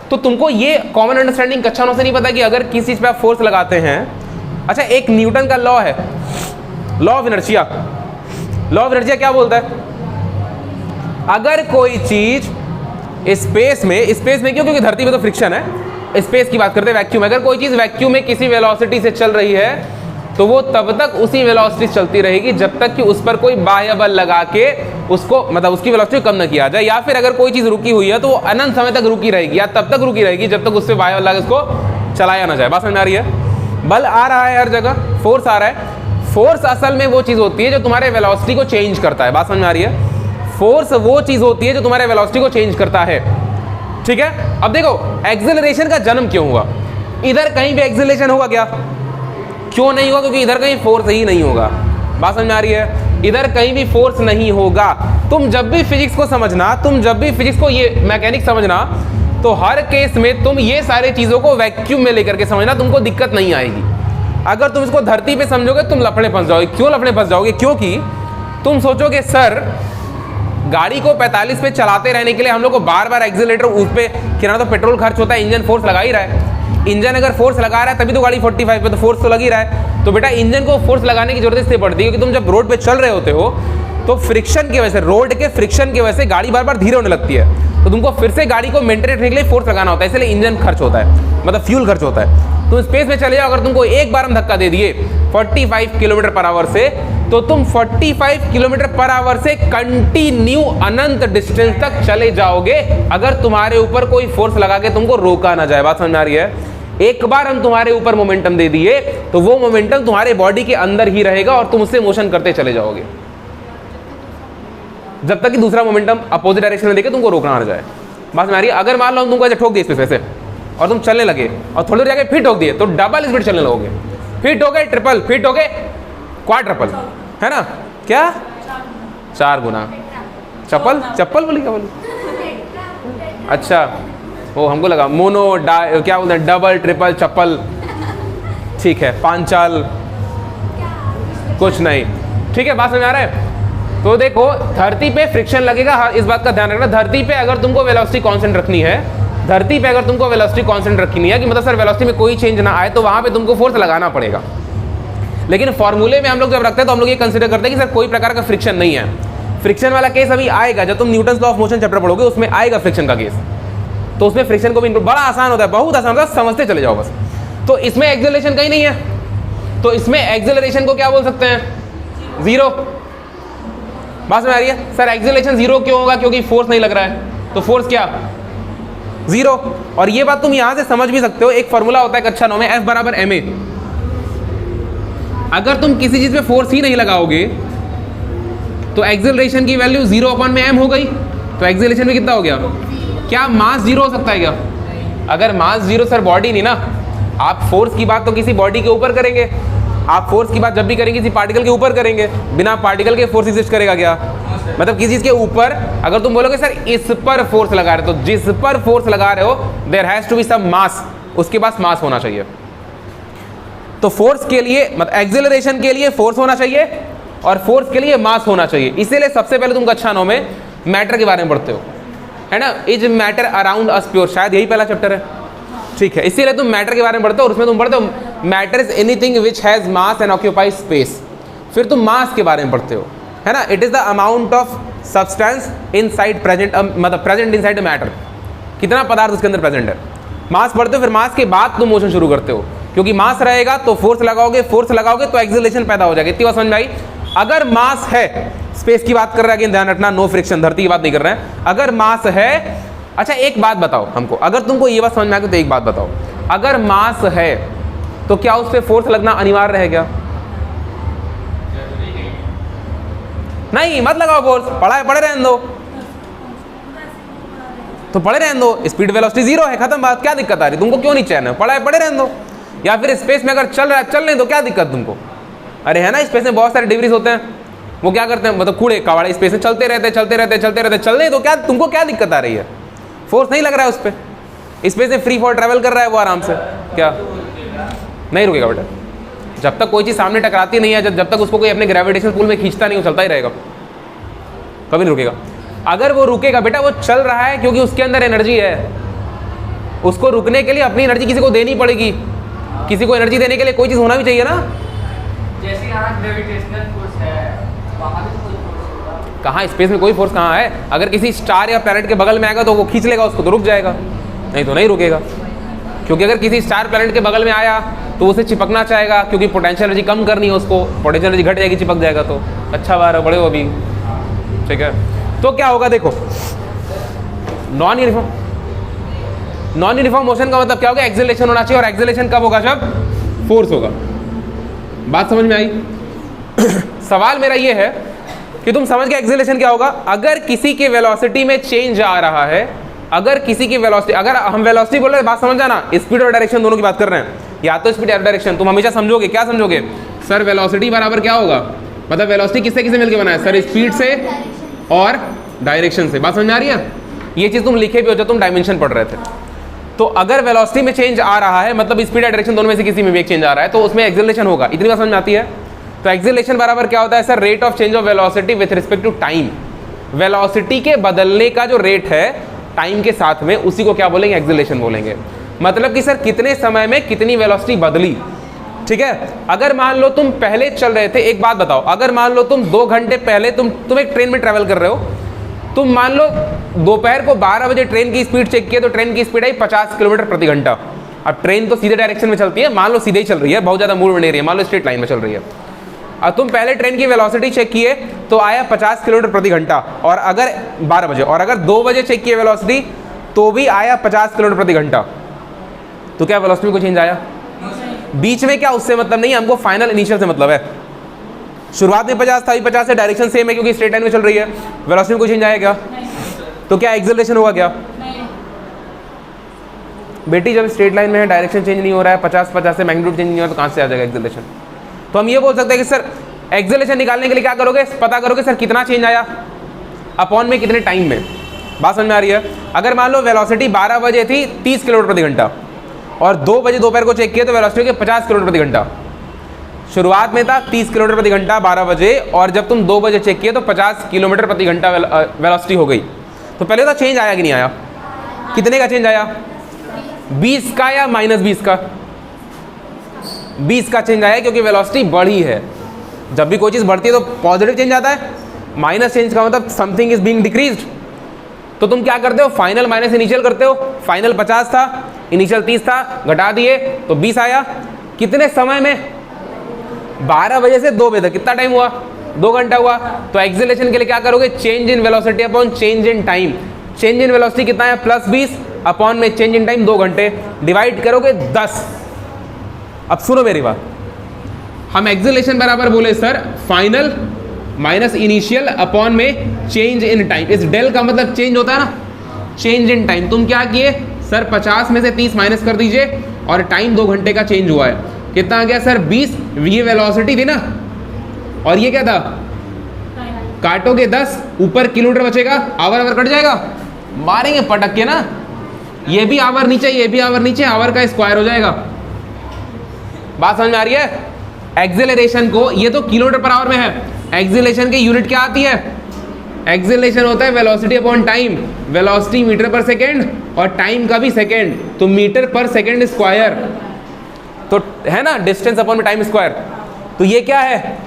तो तुमको ये कॉमन अंडरस्टैंडिंग कक्षा से नहीं पता कि अगर किसी चीज़ पे आप फोर्स लगाते हैं, अच्छा एक न्यूटन का लॉ है, law of inertia. Law of inertia क्या बोलता है? अगर कोई चीज स्पेस में क्यों? क्योंकि धरती में तो फ्रिक्शन है, स्पेस की बात करते हैं, वैक्यूम। अगर कोई चीज वैक्यूम में किसी वेलोसिटी से चल रही है तो वो तब तक उसी वेलोसिटी से चलती रहेगी जब तक कि उस पर कोई बाह्य बल लगा के उसको, मतलब उसकी वेलोसिटी कम न किया जाए, या फिर अगर कोई चीज रुकी हुई है तो वो अनंत समय तक रुकी रहेगी, या तब तक रुकी रहेगी जब तक उस पर बाह्य बल लगा उसको चलाया ना जाए। बात समझ में आ रही है? बल आ रहा है हर जगह, फोर्स आ रहा है। फोर्स असल में वो चीज होती है जो तुम्हारे वेलोसिटी को चेंज करता है। बात समझ में आ रही है? फोर्स वो चीज होती है जो तुम्हारे वेलोसिटी को चेंज करता है, ठीक है। अब देखो एक्सेलरेशन का जन्म क्यों हुआ? इधर कहीं भी एक्सेलरेशन होगा क्या? क्यों नहीं होगा? क्योंकि इधर कहीं फोर्स ही नहीं होगा। बात समझ में आ रही है? इधर कहीं भी फोर्स नहीं होगा। तुम जब भी फिजिक्स को समझना, तुम जब भी फिजिक्स को ये मैकेनिक्स समझना, तो हर केस में तुम ये सारी चीजों को वैक्यूम में लेकर के समझना, तुमको दिक्कत नहीं आएगी। अगर तुम इसको धरती पे समझोगे तुम लफड़े फंस जाओगे। क्यों लफड़े फंस जाओगे? क्योंकि तुम सोचोगे सर गाड़ी को 45 पे चलाते रहने के लिए हम लोग को बार बार एक्सीलरेटर उस पे कितना तो पेट्रोल खर्च होता है, इंजन फोर्स लगा ही रहा है। इंजन अगर फोर्स लगा रहा है तभी तो गाड़ी 45 पे, तो फोर्स तो लग ही रहा है। तो बेटा इंजन को फोर्स लगाने की जरूरत इसलिए पड़ती है क्योंकि तुम जब रोड पे चल रहे होते हो तो फ्रिक्शन की वजह से, रोड के फ्रिक्शन की वजह से गाड़ी बार बार धीरे होने लगती है, तो तुमको फिर से गाड़ी को मेंटेन रखने के लिए फोर्स लगाना होता है, इसलिए इंजन खर्च होता है, मतलब फ्यूल खर्च होता है। तुम स्पेस में चले जाओ, अगर तुमको एक बार हम धक्का दे दिए 45 किलोमीटर पर आवर से, तो तुम 45 किलोमीटर पर आवर से कंटिन्यू अनंत डिस्टेंस तक चले जाओगे अगर तुम्हारे ऊपर कोई फोर्स लगा के तुमको रोका ना जाए। बात समझ में आ रही है? एक बार हम तुम्हारे ऊपर मोमेंटम दे दिए तो वो मोमेंटम तुम्हारे बॉडी के अंदर ही रहेगा और तुम उससे मोशन करते चले जाओगे जब तक कि दूसरा मोमेंटम अपोजिट डायरेक्शन में देके तुमको रोकना आ जाए। बात समझ में आ रही है? अगर मान लो हम तुमको ऐसे ठोक दिए स्पेस में से और तुम चलने लगे और थोड़ी देर जाके फिर ठोक दिए तो डबल स्पीड चलने लगोगे, फिर ठोके ट्रिपल, फिर ठोके क्वाड्रपल, है ना? क्या 4 गुना? चप्पल चप्पल बोली? क्या बोली? अच्छा वो हमको लगा मोनो क्या बोलते हैं, डबल ट्रिपल चप्पल, ठीक है, पांचाल, कुछ नहीं, ठीक है। बात समझ आ रहा है? तो देखो धरती पे फ्रिक्शन लगेगा, इस बात का ध्यान रखना। धरती पे अगर तुमको वेलोसिटी कांस्टेंट रखनी है, धरती पे अगर तुमको वेलोसिटी कांस्टेंट रखनी है कि मतलब सर वेलोसिटी में कोई चेंज ना आए, तो वहां पे तुमको फोर्स लगाना पड़ेगा। लेकिन फॉर्मूले में हम लोग जब रखते हैं तो हम लोग ये कंसीडर करते हैं कि सर कोई प्रकार का फ्रिक्शन नहीं है। फ्रिक्शन वाला केस अभी आएगा, जब तुम Newton law of motion chapter पढ़ोगे उसमें आएगा फ्रिक्शन का केस, तो उसमें फ्रिक्शन को भी बड़ा आसान होता है, बहुत आसान होता है, समझते चले जाओ बस। तो इसमें एक्सेलरेशन कहीं नहीं है, तो इसमें एक्सेलरेशन को क्या बोल सकते हैं? 0। बात समझ आ रही है? सर एक्सेलरेशन 0 क्यों होगा? क्योंकि फोर्स नहीं लग रहा है, तो फोर्स क्या? 0। और ये बात तुम यहां से समझ भी सकते हो, एक फॉर्मूला होता है कक्षा 9 में, F बराबर ma। अगर तुम किसी चीज पे फोर्स ही नहीं लगाओगे तो एक्सेलरेशन की वैल्यू 0/m हो गई, तो एक्सेलरेशन में कितना हो गया? क्या मास 0 हो सकता है क्या? अगर मास 0, सर बॉडी नहीं ना, आप फोर्स की बात तो किसी बॉडी के ऊपर करेंगे, आप फोर्स की बात जब भी करेंगे किसी पार्टिकल के ऊपर करेंगे, बिना पार्टिकल के फोर्स एग्जिस्ट करेगा क्या? मतलब किसी चीज के ऊपर अगर तुम बोलोगे सर इस पर फोर्स लगा रहे हो, तो जिस पर फोर्स लगा रहे हो there has to be some mass, उसके पास मास होना चाहिए। तो फोर्स के लिए मतलब एक्सेलरेशन के लिए फोर्स होना चाहिए और फोर्स के लिए मास होना चाहिए। इसीलिए सबसे पहले तुम कक्षा 9 में मैटर के बारे में पढ़ते हो, है ना? Is matter around us pure, शायद यही पहला चैप्टर है, ठीक है। इसीलिए तुम मैटर के बारे में पढ़ते हो और उसमें तुम पढ़ते हो matter is anything which has mass and occupies space. फिर तुम मास के बारे में पढ़ते हो, है ना? It is the amount of substance inside present, मतलब प्रेजेंट इनसाइड मैटर, कितना पदार्थ उसके अंदर प्रेजेंट है। मास पढ़ते हो, फिर मास के बाद तुम मोशन शुरू करते हो, क्योंकि मास रहेगा तो फोर्स लगाओगे, फोर्स लगाओगे तो एक्सेलरेशन पैदा हो जाएगा। इतनी बात समझ में आई? अगर मास है, स्पेस की बात कर रहे हैं, ध्यान रखना, नो फ्रिक्शन, धरती की बात नहीं कर रहे हैं। अगर मास है, अच्छा एक बात बताओ हमको, अगर तुमको ये बात समझ में आ गई तो एक बात बताओ, अगर मास है तो क्या उस पर फोर्स लगना अनिवार्य है क्या? नहीं, मत लगाओ फोर्स, पढ़े रहने दो, तो पढ़े रहने दो। स्पीड वेलोसिटी 0 है, खत्म बात, क्या दिक्कत आ रही तुमको? क्यों नहीं चैन है? पढ़े रहने दो। या फिर स्पेस में अगर चल रहा है, चलने दो, क्या दिक्कत तुमको? अरे है ना, स्पेस में बहुत सारे डिब्रीज होते हैं, वो क्या करते हैं, मतलब कूड़े कबाड़े स्पेस में चलते रहते चलने, तो क्या तुमको क्या दिक्कत आ रही है? फोर्स नहीं लग रहा है उस पर, स्पेस में फ्री फॉल ट्रैवल कर रहा है वो आराम से, क्या नहीं रुकेगा बेटा? जब तक कोई चीज़ सामने टकराती नहीं है, जब तक उसको कोई अपने ग्रेविटेशनल पुल में खींचता नहीं, वो चलता ही रहेगा, कभी नहीं रुकेगा। अगर वो रुकेगा बेटा, वो चल रहा है क्योंकि उसके अंदर एनर्जी है, उसको रुकने के लिए अपनी एनर्जी किसी को देनी पड़ेगी, किसी को एनर्जी देने के लिए कोई चीज़ होना भी चाहिए ना। जैसे यहाँ ग्रेविटेशनल फोर्स है, वहाँ भी तो कोई फोर्स होगा। कहाँ, स्पेस में कोई फोर्स कहाँ है? अगर किसी स्टार या प्लैनेट के बगल में आएगा तो वो खींच लेगा उसको, तो रुक जाएगा, नहीं तो नहीं रुकेगा। क्योंकि अगर किसी स्टार प्लैनेट के बगल में आया तो उसे चिपकना चाहेगा, क्योंकि पोटेंशियल एनर्जी कम करनी है उसको, पोटेंशियल एनर्जी घट जाएगी, चिपक जाएगा। तो अच्छा बार बड़े हो अभी, ठीक है। तो क्या होगा देखो, नॉन यूनिफॉर्म मोशन का मतलब क्या होगा? एक्सेलरेशन होना चाहिए, और एक्सेलरेशन कब होगा? जब फोर्स होगा। बात समझ में आई? सवाल मेरा ये है कि तुम समझ गए एक्सेलरेशन क्या होगा? अगर किसी के वेलोसिटी में चेंज आ रहा है, अगर किसी की वेलोसिटी, अगर हम वेलोसिटी बोल रहे हैं, बात समझ जाना, स्पीड और डायरेक्शन दोनों की बात कर रहे हैं, या तो स्पीड या डायरेक्शन, तुम हमेशा समझोगे, क्या समझोगे? सर वेलोसिटी बराबर क्या होगा, मतलब वेलोसिटी किससे किससे मिलकर बना है? सर स्पीड से और डायरेक्शन से। बात समझ में आ रही है? ये चीज़ तुम लिखे भी हो जब तुम डायमेंशन पढ़ रहे थे। तो अगर वेलोसिटी में चेंज आ रहा है, मतलब स्पीड या डायरेक्शन दोनों में से किसी में भी एक चेंज आ रहा है, तो उसमें एक्सेलरेशन होगा। इतनी बात समझ में आती है? तो एक्सेलरेशन बराबर क्या होता है sir? Rate of change of velocity with respect to time. Velocity के बदलने का जो रेट है टाइम के साथ में, उसी को क्या बोलेंगे? एक्सेलरेशन बोलेंगे। मतलब कि सर कितने समय में कितनी वेलोसिटी बदली, ठीक है। अगर मान लो तुम पहले चल रहे थे, एक बात बताओ, अगर मान लो तुम 2 घंटे पहले तुम एक ट्रेन में ट्रैवल कर रहे हो, तुम मान लो दोपहर को 12 बजे ट्रेन की स्पीड चेक किया तो ट्रेन की स्पीड आई 50 किलोमीटर प्रति घंटा। अब ट्रेन तो सीधे डायरेक्शन में चलती है, मान लो सीधे ही चल रही है, बहुत ज़्यादा मूवमेंट नहीं रही है, मान लो स्ट्रेट लाइन में चल रही है। अब तुम पहले ट्रेन की वेलोसिटी चेक किए तो आया 50 किलोमीटर प्रति घंटा, और अगर 12 बजे, और अगर 2 बजे चेक किए वेलोसिटी तो भी आया 50 किलोमीटर प्रति घंटा। तो क्या वेलोसिटी में कोई चेंज आया? बीच में क्या, उससे मतलब नहीं, हमको फाइनल इनिशियल से मतलब है। शुरुआत में 50 था, अभी 50 है, डायरेक्शन सेम है क्योंकि स्ट्रेट लाइन में चल रही है। वेलोसिटी में कोई चेंज आया क्या? तो क्या एक्सेलरेशन होगा क्या? बेटी जब स्ट्रेट लाइन में है, डायरेक्शन चेंज नहीं हो रहा है, 50 से मैग्नीट्यूड चेंज नहीं हो रहा, तो कहाँ से आ जाएगा एक्सेलरेशन? तो हम ये बोल सकते हैं कि सर एक्सेलरेशन निकालने के लिए क्या करोगे? पता करोगे सर कितना चेंज आया अपॉन में कितने टाइम में। बात समझ में आ रही है? अगर मान लो वेलोसिटी 12 बजे थी 30 किलोमीटर प्रति घंटा, और 2 बजे दोपहर को चेक किया तो वेलोसिटी के 50 किलोमीटर प्रति घंटा। शुरुआत में था 30 किलोमीटर प्रति घंटा 12 बजे, और जब तुम 2 बजे चेक किए तो 50 किलोमीटर प्रति घंटा वेलोसिटी हो गई। तो पहले तो चेंज आया कि नहीं आया? कितने का चेंज आया? 20 का या -20 का? 20 का चेंज आया, क्योंकि वेलोसिटी बढ़ी है। जब भी कोई चीज़ बढ़ती है तो पॉजिटिव चेंज आता है, माइनस चेंज का मतलब समथिंग इज बीइंग डिक्रीज्ड। तो तुम क्या करते हो? फाइनल माइनस इनिशियल करते हो। फाइनल 50 था, इनिशियल 30 था, घटा दिए तो 20 आया। कितने समय में? 12 बजे से 2 बजे तक कितना टाइम हुआ? 2 घंटा हुआ। तो एक्सेलरेशन के लिए क्या करोगे? Change in velocity upon change in time. Change in velocity कितना है? +20 अपॉन में चेंज इन टाइम 2 घंटे, डिवाइड करोगे 10। अब सुनो मेरी बात, हम एक्सेलरेशन बराबर बोले sir final minus initial upon में चेंज इन टाइम। इस डेल का मतलब चेंज होता है ना, चेंज इन टाइम। तुम क्या किए सर? 50 में से 30 माइनस कर दीजिए, और टाइम 2 घंटे का चेंज हुआ है। कितना आ गया सर? 20। ये वेलोसिटी थी ना, और ये क्या था? काटोगे 10, ऊपर किलोमीटर बचेगा, आवर कट जाएगा, मारेंगे पटक के ना। ये भी आवर नीचे, ये भी आवर नीचे, आवर का स्क्वायर हो जाएगा। बात समझ में आ रही है? एक्सेलरेशन को, ये तो किलोमीटर पर आवर में है, एक्सेलरेशन की यूनिट क्या आती है? एक्सेलरेशन होता है velocity upon time. Velocity meter पर सेकेंड, और टाइम का भी सेकेंड, तो मीटर पर सेकेंड स्क्वायर, तो है ना, डिस्टेंस अपॉन में टाइम स्क्वायर। तो ये क्या है?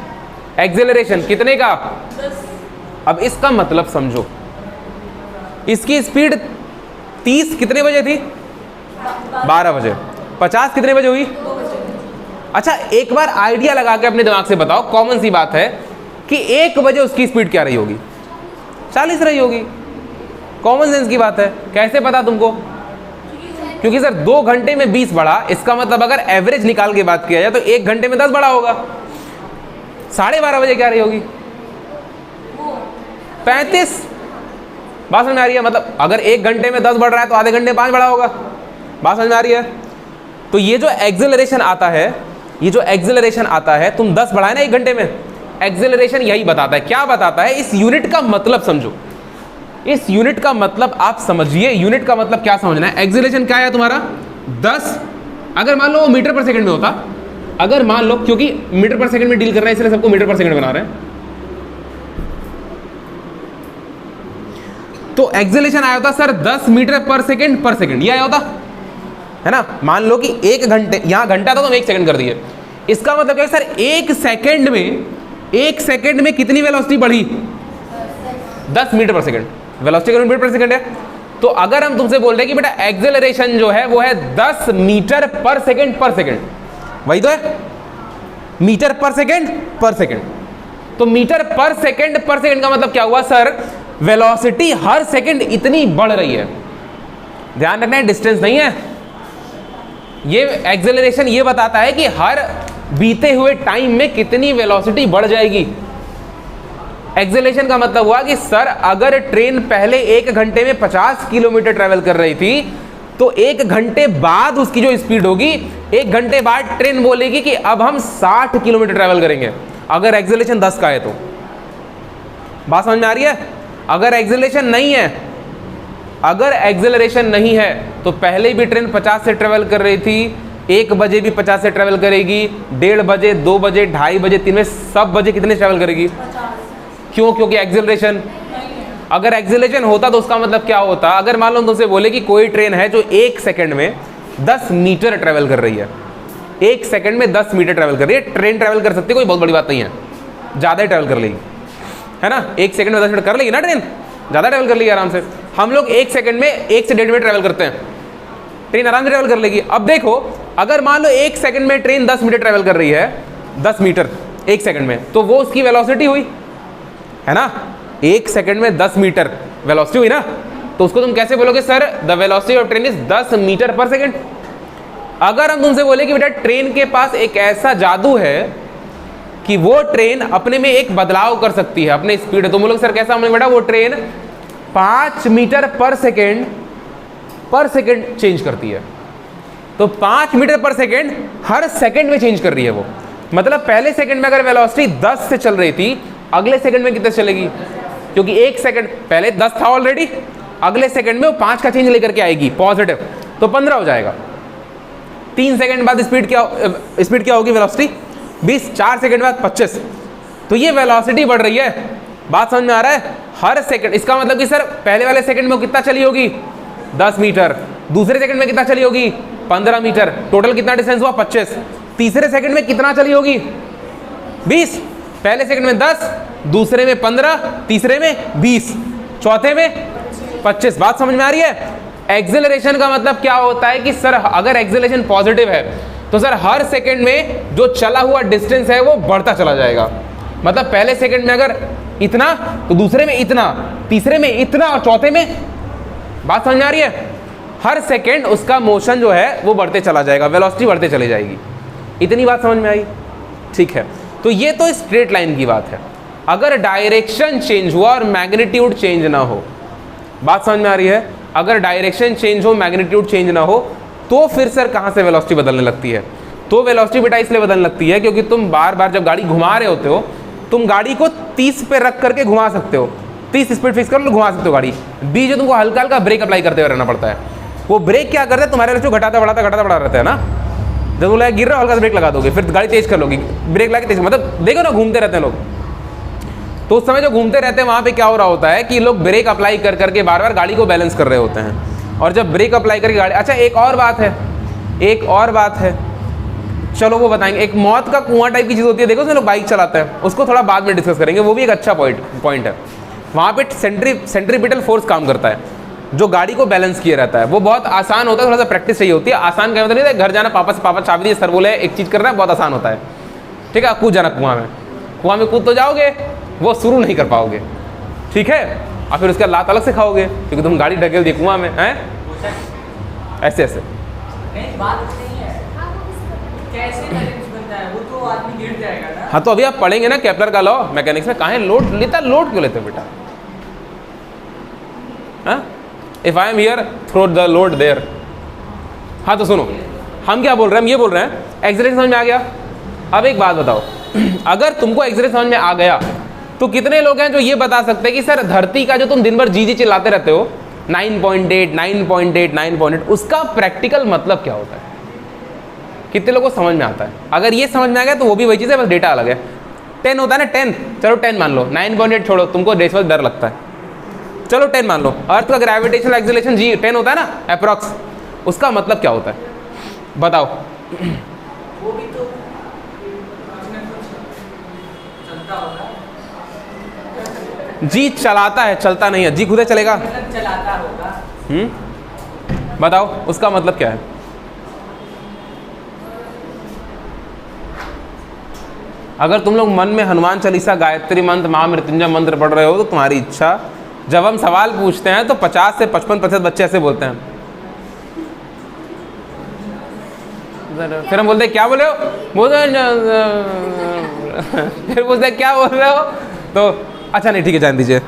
एक्सेलरेशन। कितने का? 10। अब इसका मतलब समझो, इसकी स्पीड 30 कितने बजे थी? 12 बजे। 50 कितने बजे हुई? 2 बजे। अच्छा, एक बार आइडिया लगा के अपने दिमाग से बताओ, कॉमन सी बात है कि 1 बजे उसकी स्पीड क्या रही होगी? 40 रही होगी। कॉमन सेंस की बात है। कैसे पता तुमको? क्योंकि सर 2 घंटे में 20 बढ़ा, इसका मतलब अगर एवरेज निकाल के बात किया जाए तो 1 घंटे में 10 बढ़ा होगा। 12:30 बजे क्या रही होगी? 35। बात समझ में आ रही है? मतलब अगर 1 घंटे में 10 बढ़ रहा है तो आधे घंटे में 5 बढ़ा होगा। बात समझ में आ रही है? तो ये जो एक्सेलरेशन आता है, ये जो एक्सेलरेशन आता है, तुम 10 बढ़ाए ना 1 घंटे में, एक्सेलरेशन यही बताता है। क्या बताता है? इस यूनिट का मतलब समझो, इस यूनिट का मतलब आप समझिए। यूनिट का मतलब क्या समझना है? एक्सेलरेशन क्या है तुम्हारा? 10। अगर मान लो वो मीटर पर सेकंड में होता, अगर मान लो, क्योंकि मीटर पर सेकंड में डील कर रहे हैं इसलिए सबको मीटर पर सेकंड बना रहे हैं, तो एक्सेलरेशन आया होता सर 10 मीटर पर सेकंड, ये आया होता है ना। मान लो कि 1 घंटे, यहां घंटा था तो हम 1 सेकंड कर दिए। इसका मतलब क्या है सर? 1 सेकंड में कितनी वेलोसिटी बढ़ी? 10 मीटर पर सेकंड। वेलोसिटी मीटर पर सेकंड है, तो अगर हम तुमसे बोल रहे हैं कि बेटा एक्सेलरेशन जो है वो है 10 मीटर पर सेकंड, वही तो है, मीटर पर सेकंड। तो मीटर पर सेकंड का मतलब क्या हुआ सर? वेलोसिटी हर सेकंड इतनी बढ़ रही है। ध्यान रखना है, डिस्टेंस नहीं है। ये एक्सेलरेशन ये बताता है कि हर बीते हुए टाइम में कितनी वेलोसिटी बढ़ जाएगी। एक्सेलरेशन का मतलब हुआ कि सर अगर ट्रेन पहले 1 घंटे में 50 किलोमीटर ट्रेवल कर रही थी, तो 1 घंटे बाद उसकी जो स्पीड होगी, 1 घंटे बाद ट्रेन बोलेगी कि अब हम 60 किलोमीटर ट्रेवल करेंगे, अगर एक्सेलरेशन 10 का है तो। बात समझ में आ रही है? अगर एक्सेलरेशन नहीं है, तो पहले भी ट्रेन 50 से ट्रेवल कर रही थी, 1 बजे भी 50 से ट्रेवल करेगी, 1:30 बजे, 2 बजे, 2:30 बजे, 3 बजे, सब बजे कितने ट्रेवल करेगी? 50। क्यों? क्योंकि एक्सेलरेशन, अगर एक्सेलरेशन होता तो उसका मतलब क्या होता? अगर मान लो तुमसे बोले कि कोई ट्रेन है जो 1 सेकंड में 10 मीटर ट्रेवल कर रही है, 1 सेकंड में 10 मीटर ट्रेवल कर रही है। ट्रेन ट्रेवल कर सकती है, कोई बहुत बड़ी बात नहीं है, ज़्यादा ही ट्रेवल कर लेगी, है ना। 1 सेकंड में 10 मीटर कर लेगी ना ट्रेन, ज़्यादा ट्रेवल कर लेगी आराम से। हम लोग 1 सेकंड में 1 से 1.5 मिनट ट्रेवल करते हैं, ट्रेन आराम से ट्रेवल कर लेगी। अब देखो, अगर मान लो 1 सेकंड में ट्रेन 10 मीटर ट्रेवल कर रही है, 10 मीटर 1 सेकंड में, तो वो उसकी वेलोसिटी हुई, है ना। 1 सेकंड में 10 मीटर वेलोसिटी हुई ना, तो उसको तुम कैसे बोलोगे? Sir the velocity of train is 10 meter पर सेकंड। अगर हम तुमसे बोले कि बेटा ट्रेन के पास एक ऐसा जादू है कि वो ट्रेन अपने में एक बदलाव कर सकती है, अपने स्पीड, तो हम लोग सर कैसा? हमने बेटा वो ट्रेन 5 मीटर पर सेकंड चेंज करती है। तो 5 मीटर पर सेकंड हर सेकंड में चेंज कर रही है वो। मतलब पहले सेकंड में अगर वेलोसिटी 10 से चल रही थी, अगले सेकंड में कितने चलेगी? क्योंकि 1 सेकंड पहले 10 था ऑलरेडी, अगले सेकंड में वो 5 का चेंज लेकर के आएगी पॉजिटिव, तो 15 हो जाएगा। 3 सेकंड बाद स्पीड क्या होगी? वेलोसिटी 20, 4 सेकंड बाद 25। तो ये वेलोसिटी बढ़ रही है। बात समझ में आ रहा है? हर सेकंड, इसका मतलब कि सर पहले वाले सेकंड में कितना चली होगी? 10 मीटर। दूसरे सेकंड में कितना चली होगी? 15 मीटर। टोटल कितना डिस्टेंस हुआ? 25। तीसरे सेकंड में कितना चली होगी? 20। पहले सेकंड में 10, दूसरे में 15, तीसरे में 20, चौथे में 25। बात समझ में आ रही है? एक्सेलरेशन का मतलब क्या होता है कि सर अगर एक्सेलरेशन पॉजिटिव है, तो सर हर सेकंड में जो चला हुआ डिस्टेंस है वो बढ़ता चला जाएगा। मतलब पहले सेकंड में अगर इतना, तो दूसरे में इतना, तीसरे में इतना, और चौथे में। बात समझ में आ रही है? हर सेकंड उसका मोशन जो है वो बढ़ते चला जाएगा, वेलोसिटी बढ़ते चली जाएगी। इतनी बात समझ में आई? ठीक है, तो ये तो स्ट्रेट लाइन की बात है। अगर डायरेक्शन चेंज हुआ और मैग्नीट्यूड चेंज ना हो, बात समझ में आ रही है? अगर डायरेक्शन चेंज हो, मैग्नीट्यूड चेंज ना हो, तो फिर सर कहाँ से वेलोसिटी बदलने लगती है? तो वेलोसिटी बेटा इसलिए बदलने लगती है क्योंकि तुम बार बार जब गाड़ी घुमा रहे होते हो, तुम गाड़ी को 30 पे रख करके घुमा सकते हो, 30 स्पीड फिक्स कर लो, घुमा सकते हो गाड़ी। बीच में तुमको हल्का हल्का ब्रेक अप्लाई करते हुए रहना पड़ता है। वो ब्रेक क्या करता है? तुम्हारे जो घटाता बढ़ा रहता है ना, जब बोला गिर रहा हो हल्का सा ब्रेक लगा दोगे, फिर गाड़ी तेज कर लोगी, ब्रेक लगा के तेज, मतलब देखो ना घूमते रहते हैं लोग। तो उस समय जो घूमते रहते हैं वहाँ पे क्या हो रहा होता है कि लोग ब्रेक अप्लाई कर करके बार बार गाड़ी को बैलेंस कर रहे होते हैं। और जब ब्रेक अप्लाई करके गाड़ी, अच्छा एक और बात है, चलो वो बताएंगे। एक मौत का कुआं टाइप की चीज़ होती है, देखो उसमें लोग बाइक चलाते हैं, उसको थोड़ा बाद में डिस्कस करेंगे, वो भी एक अच्छा पॉइंट है। वहाँ पे सेंट्रीपिटल फोर्स काम करता है जो गाड़ी को बैलेंस किए रहता है। वो बहुत आसान होता है, थोड़ा सा प्रैक्टिस चाहिए होती है। आसान क्या मतलब नहीं, घर जाना, पापा चाबी दिए, सर बोले एक चीज़ करना है, बहुत आसान होता है, ठीक है। कूद जाना कुआं में कूद तो जाओगे, वो शुरू नहीं कर पाओगे, ठीक है। और फिर उसका लात अलग से खाओगे क्योंकि तुम गाड़ी ढकेल दी कुआं में, हैं ऐसे। नहीं बात नहीं है, कैसे बैलेंस बनता है, वो तो आदमी गिर जाएगा ना। हाँ, तो अभी आप पढ़ेंगे ना केपलर का लॉ मैकेनिक्स में, कहाँ लोड क्यों लेते बेटा? हाँ, if I am here throw the load there. हाँ तो सुनो, हम क्या बोल रहे हैं? हम ये बोल रहे हैं, एक्सेलरेशन समझ में आ गया, अब एक बात बताओ, अगर तुमको एक्सरेलेशन समझ में आ गया तो कितने लोग हैं जो ये बता सकते हैं कि सर धरती का जो तुम दिन भर जी चिल्लाते रहते हो 9.8 9.8 9.8 उसका प्रैक्टिकल मतलब क्या होता है? कितने लोगों को समझ में आता है? अगर ये समझ में आ गया तो वो भी वही चीज़ है, बस डेटा अलग है। 10 होता है ना 10, चलो 10 मान लो, 9.8 छोड़ो, तुमको डेसिमल डर लगता है, चलो 10 मान लो। अर्थ का ग्रेविटेशनल एक्सीलरेशन जी 10 होता है ना अप्रॉक्स, उसका मतलब क्या होता है बताओ? वो भी तो कुछ ना कुछ चलता होगा। जी चलाता है, चलता नहीं है, जी खुद चलेगा, मतलब चलाता होगा। बताओ उसका मतलब क्या है? अगर तुम लोग मन में हनुमान चालीसा, गायत्री मंत्र, महामृत्युंजय मंत्र पढ़ रहे हो तो तुम्हारी इच्छा। जब हम सवाल पूछते हैं तो 50 से 55% बच्चे ऐसे बोलते हैं, फिर हम बोलते हैं क्या बोले हो, फिर बोलते हैं क्या बोल रहे हो, तो अच्छा नहीं ठीक है जान दीजिए,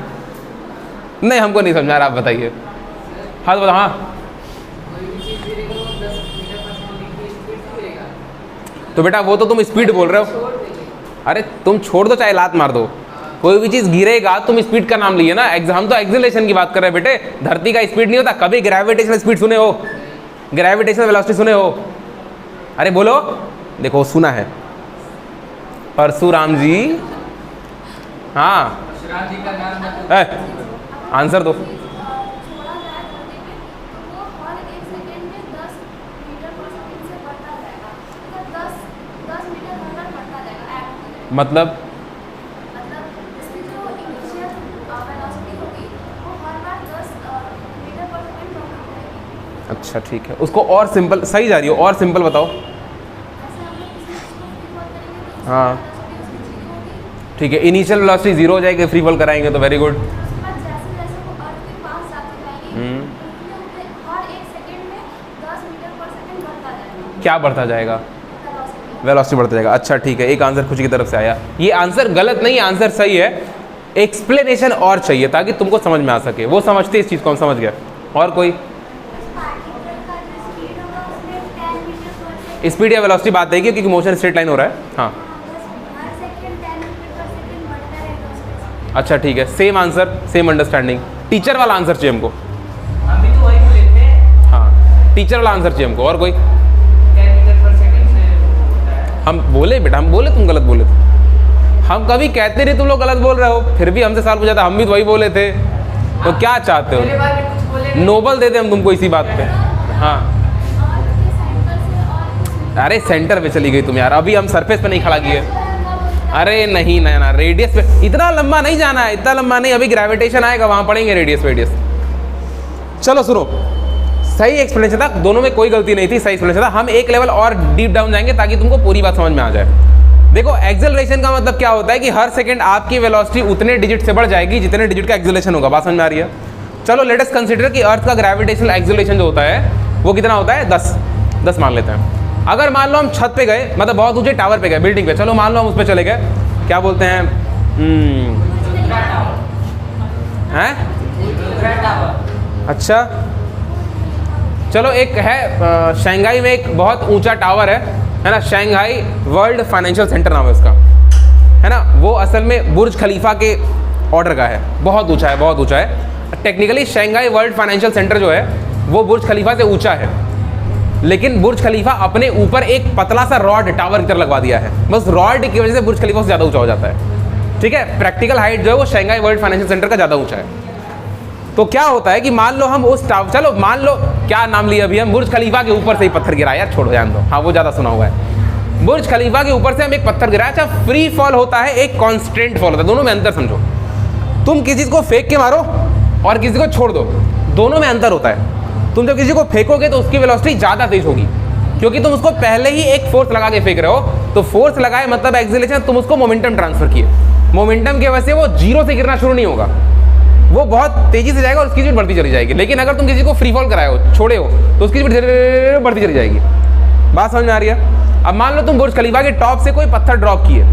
नहीं हमको नहीं समझा रहा, आप बताइए। हाँ तो बताओ। हाँ तो बेटा वो तो तुम स्पीड बोल रहे हो, अरे तुम छोड़ दो चाहे लात मार दो, कोई भी चीज गिरेगा तुम स्पीड का नाम लिए ना। हम तो एक्सीलरेशन की बात कर रहे हैं बेटे, धरती का स्पीड नहीं होता। कभी ग्रेविटेशनल स्पीड सुने हो? ग्रेविटेशनल वेलोसिटी सुने हो? अरे बोलो, देखो सुना है परशुराम जी। हाँ परशुराम जी का नाम आंसर दो। मतलब इसकी जो इनिशियल वेलोसिटी होगी वो हर बार 10 मीटर पर सेकंड कम हो जाएगी। अच्छा ठीक है, उसको और सिंपल, सही जा रही हो, और सिंपल बताओ। ऐसे हम लोग किसी चीज़ को फ्री फॉल करेंगे तो हाँ वेलोसिटी उसकी जीरो होगी। ठीक है, इनिशियल वेलोसिटी 0 हो जाएगी, फ्री फॉल कराएंगे तो वेरी गुड। उसके बाद जैसे जैसे वो अर्थ के पास जाती जाएगी उतने उतने हर एक सेकंड में 10 मीटर पर सेकंड बढ़ता जाएगा क्या बढ़ता जाएगा? वेलोसिटी। वेलोसिटी बढ़ता जाएगा। अच्छा ठीक है, एक आंसर खुशी की तरफ से आया। ये आंसर गलत नहीं, आंसर सही है। एक्सप्लेनेशन और चाहिए ताकि तुमको समझ में आ सके, वो समझते इस चीज़ को, हम समझ गए। और कोई पार्टिकल का जो स्पीड होगा उसमें 10 मीटर पर सेकंड स्पीड या वेलोसिटी बात देगी क्योंकि मोशन स्ट्रेट लाइन हो रहा है। हाँ हर सेकंड 10 मीटर पर सेकंड बढ़ता रहेगा उसमें। अच्छा ठीक है, same answer, same understanding. Teacher वाला आंसर चाहिए हमको। हम भी तो वही बोले थे। हाँ टीचर वाला आंसर चाहिए हमको। और कोई? 10 मीटर पर सेकंड से होता है। हम बोले बेटा, हम बोले तुम गलत बोले थे। हम कभी कहते नहीं तुम लोग गलत बोल रहे हो, फिर भी हमसे सवाल पूछा था, हम भी तो वही बोले थे। तो क्या चाहते पहले हो? बार में कुछ बोले नोबल देते हम तुमको इसी बात पे। हाँ अर्थ के सेंटर से और अरे सेंटर पे चली गई तुम यार, अभी हम सरफेस पे नहीं खड़ा किए। अरे नहीं ना ना, रेडियस पे इतना लंबा नहीं जाना है, इतना लंबा नहीं, अभी ग्रेविटेशन आएगा वहां पढ़ेंगे रेडियस रेडियस। चलो सुनो, सही एक्सप्लेनेशन था, दोनों में कोई गलती नहीं थी, सही एक्सप्लेनेशन था। हम एक लेवल और डीप डाउन जाएंगे ताकि तुमको पूरी बात समझ में आ जाए। देखो एक्सेलरेशन का मतलब क्या होता है कि हर सेकंड आपकी वेलोसिटी उतने डिजिट से बढ़ जाएगी जितने डिजिट का एक्सेलरेशन होगा। बात समझ में आ रही है? चलो लेट अस कंसीडर कि अर्थ का ग्रेविटेशनल एक्सेलरेशन जो होता है वो कितना होता है? 10 मान लेते हैं। अगर मान लो हम छत पे गए, मतलब बहुत ऊंचे टावर पे गए, बिल्डिंग पे, चलो मान लो हम उस पर चले गए, क्या बोलते हैं अच्छा चलो एक है शंघाई में एक बहुत ऊंचा टावर है ना, शंघाई वर्ल्ड फाइनेंशियल सेंटर नाम है उसका, है ना। वो असल में बुर्ज खलीफा के ऑर्डर का है, बहुत ऊंचा है, बहुत ऊंचा है। Technically Shanghai world financial centre जो है वो बुर्ज खलीफा से ऊंचा है, लेकिन बुर्ज खलीफा अपने ऊपर एक पतला सा रॉड टावर की तरह लगवा दिया है, बस रॉड की वजह से बुर्ज खलीफा से ज़्यादा ऊंचा हो जाता है। ठीक है, प्रैक्टिकल हाइट जो है वो शंघाई वर्ल्ड फाइनेंशियल सेंटर का ज़्यादा ऊंचा है। तो क्या होता है कि मान लो हम उस टावर, चलो मान लो क्या नाम लिया अभी हम, बुर्ज खलीफा के ऊपर से ही पत्थर गिरा, यार छोड़ो जान दो, हाँ वो ज़्यादा सुना हुआ है। बुर्ज खलीफा के ऊपर से हम एक पत्थर गिराया। अच्छा फ्री फॉल होता है, एक कॉन्स्टेंट फॉल होता है, दोनों में अंतर समझो। तुम किसी चीज़ को फेंक के मारो और किसी को छोड़ दो, दोनों में अंतर होता है। तुम जब किसी को फेंकोगे तो उसकी वेलोसिटी ज़्यादा तेज होगी क्योंकि तुम उसको पहले ही एक फोर्स लगा के फेंक रहे हो। तो फोर्स लगाए मतलब एक्सीलरेशन, तुम उसको मोमेंटम ट्रांसफर किए, मोमेंटम की वजह से वो जीरो से गिरना शुरू नहीं होगा, वो बहुत तेजी से जाएगा और उसकी स्पीड बढ़ती चली जाएगी। लेकिन अगर तुम किसी को फ्री फॉल कराए हो, छोड़े हो, तो उसकी स्पीड धीरे बढ़ती चली जाएगी। बात समझ में आ रही है? अब मान लो तुम बुर्ज खलीफा के टॉप से कोई पत्थर ड्रॉप किए,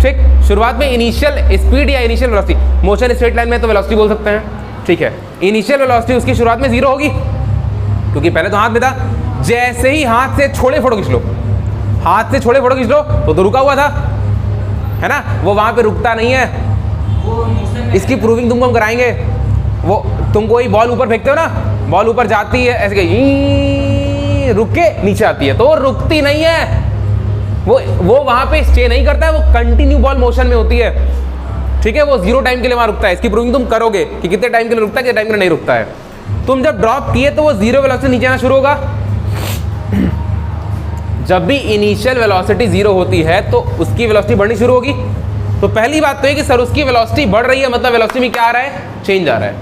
ठीक, शुरुआत में इनिशियल स्पीड या initial velocity, motion straight line में तो वेलोसिटी बोल सकते हैं, ठीक है। इनिशियल वेलोसिटी उसकी शुरुआत में 0 होगी क्योंकि पहले तो हाथ में था। जैसे ही हाथ से छोड़े फोटो खींच लो, हाथ से छोड़े फोटो खींच लो तो रुका हुआ था, है ना, वो वहां पे रुकता नहीं है। वो मोशन में इसकी प्रूविंग तुमको हम कराएंगे। वो तुम कोई बॉल ऊपर फेंकते हो ना, बॉल ऊपर जाती है ऐसे रुक के नीचे आती है, तो वो रुकती नहीं है, वो वहां पे स्टे नहीं करता है, वो कंटिन्यू बॉल मोशन में होती है, ठीक है। वो 0 टाइम के लिए वहां रुकता है। इसकी प्रूविंग तुम करोगे कि कितने टाइम के लिए रुकता है, कितने टाइम के लिए नहीं रुकता है। तुम जब ड्रॉप किए तो वो 0 वेलोसिटी नीचे आना शुरू होगा। जब भी इनिशियल वेलोसिटी 0 होती है तो उसकी वेलोसिटी बढ़नी शुरू होगी। तो पहली बात तो है कि सर उसकी वेलोसिटी बढ़ रही है, मतलब वेलोसिटी में क्या आ रहा है, चेंज आ रहा है।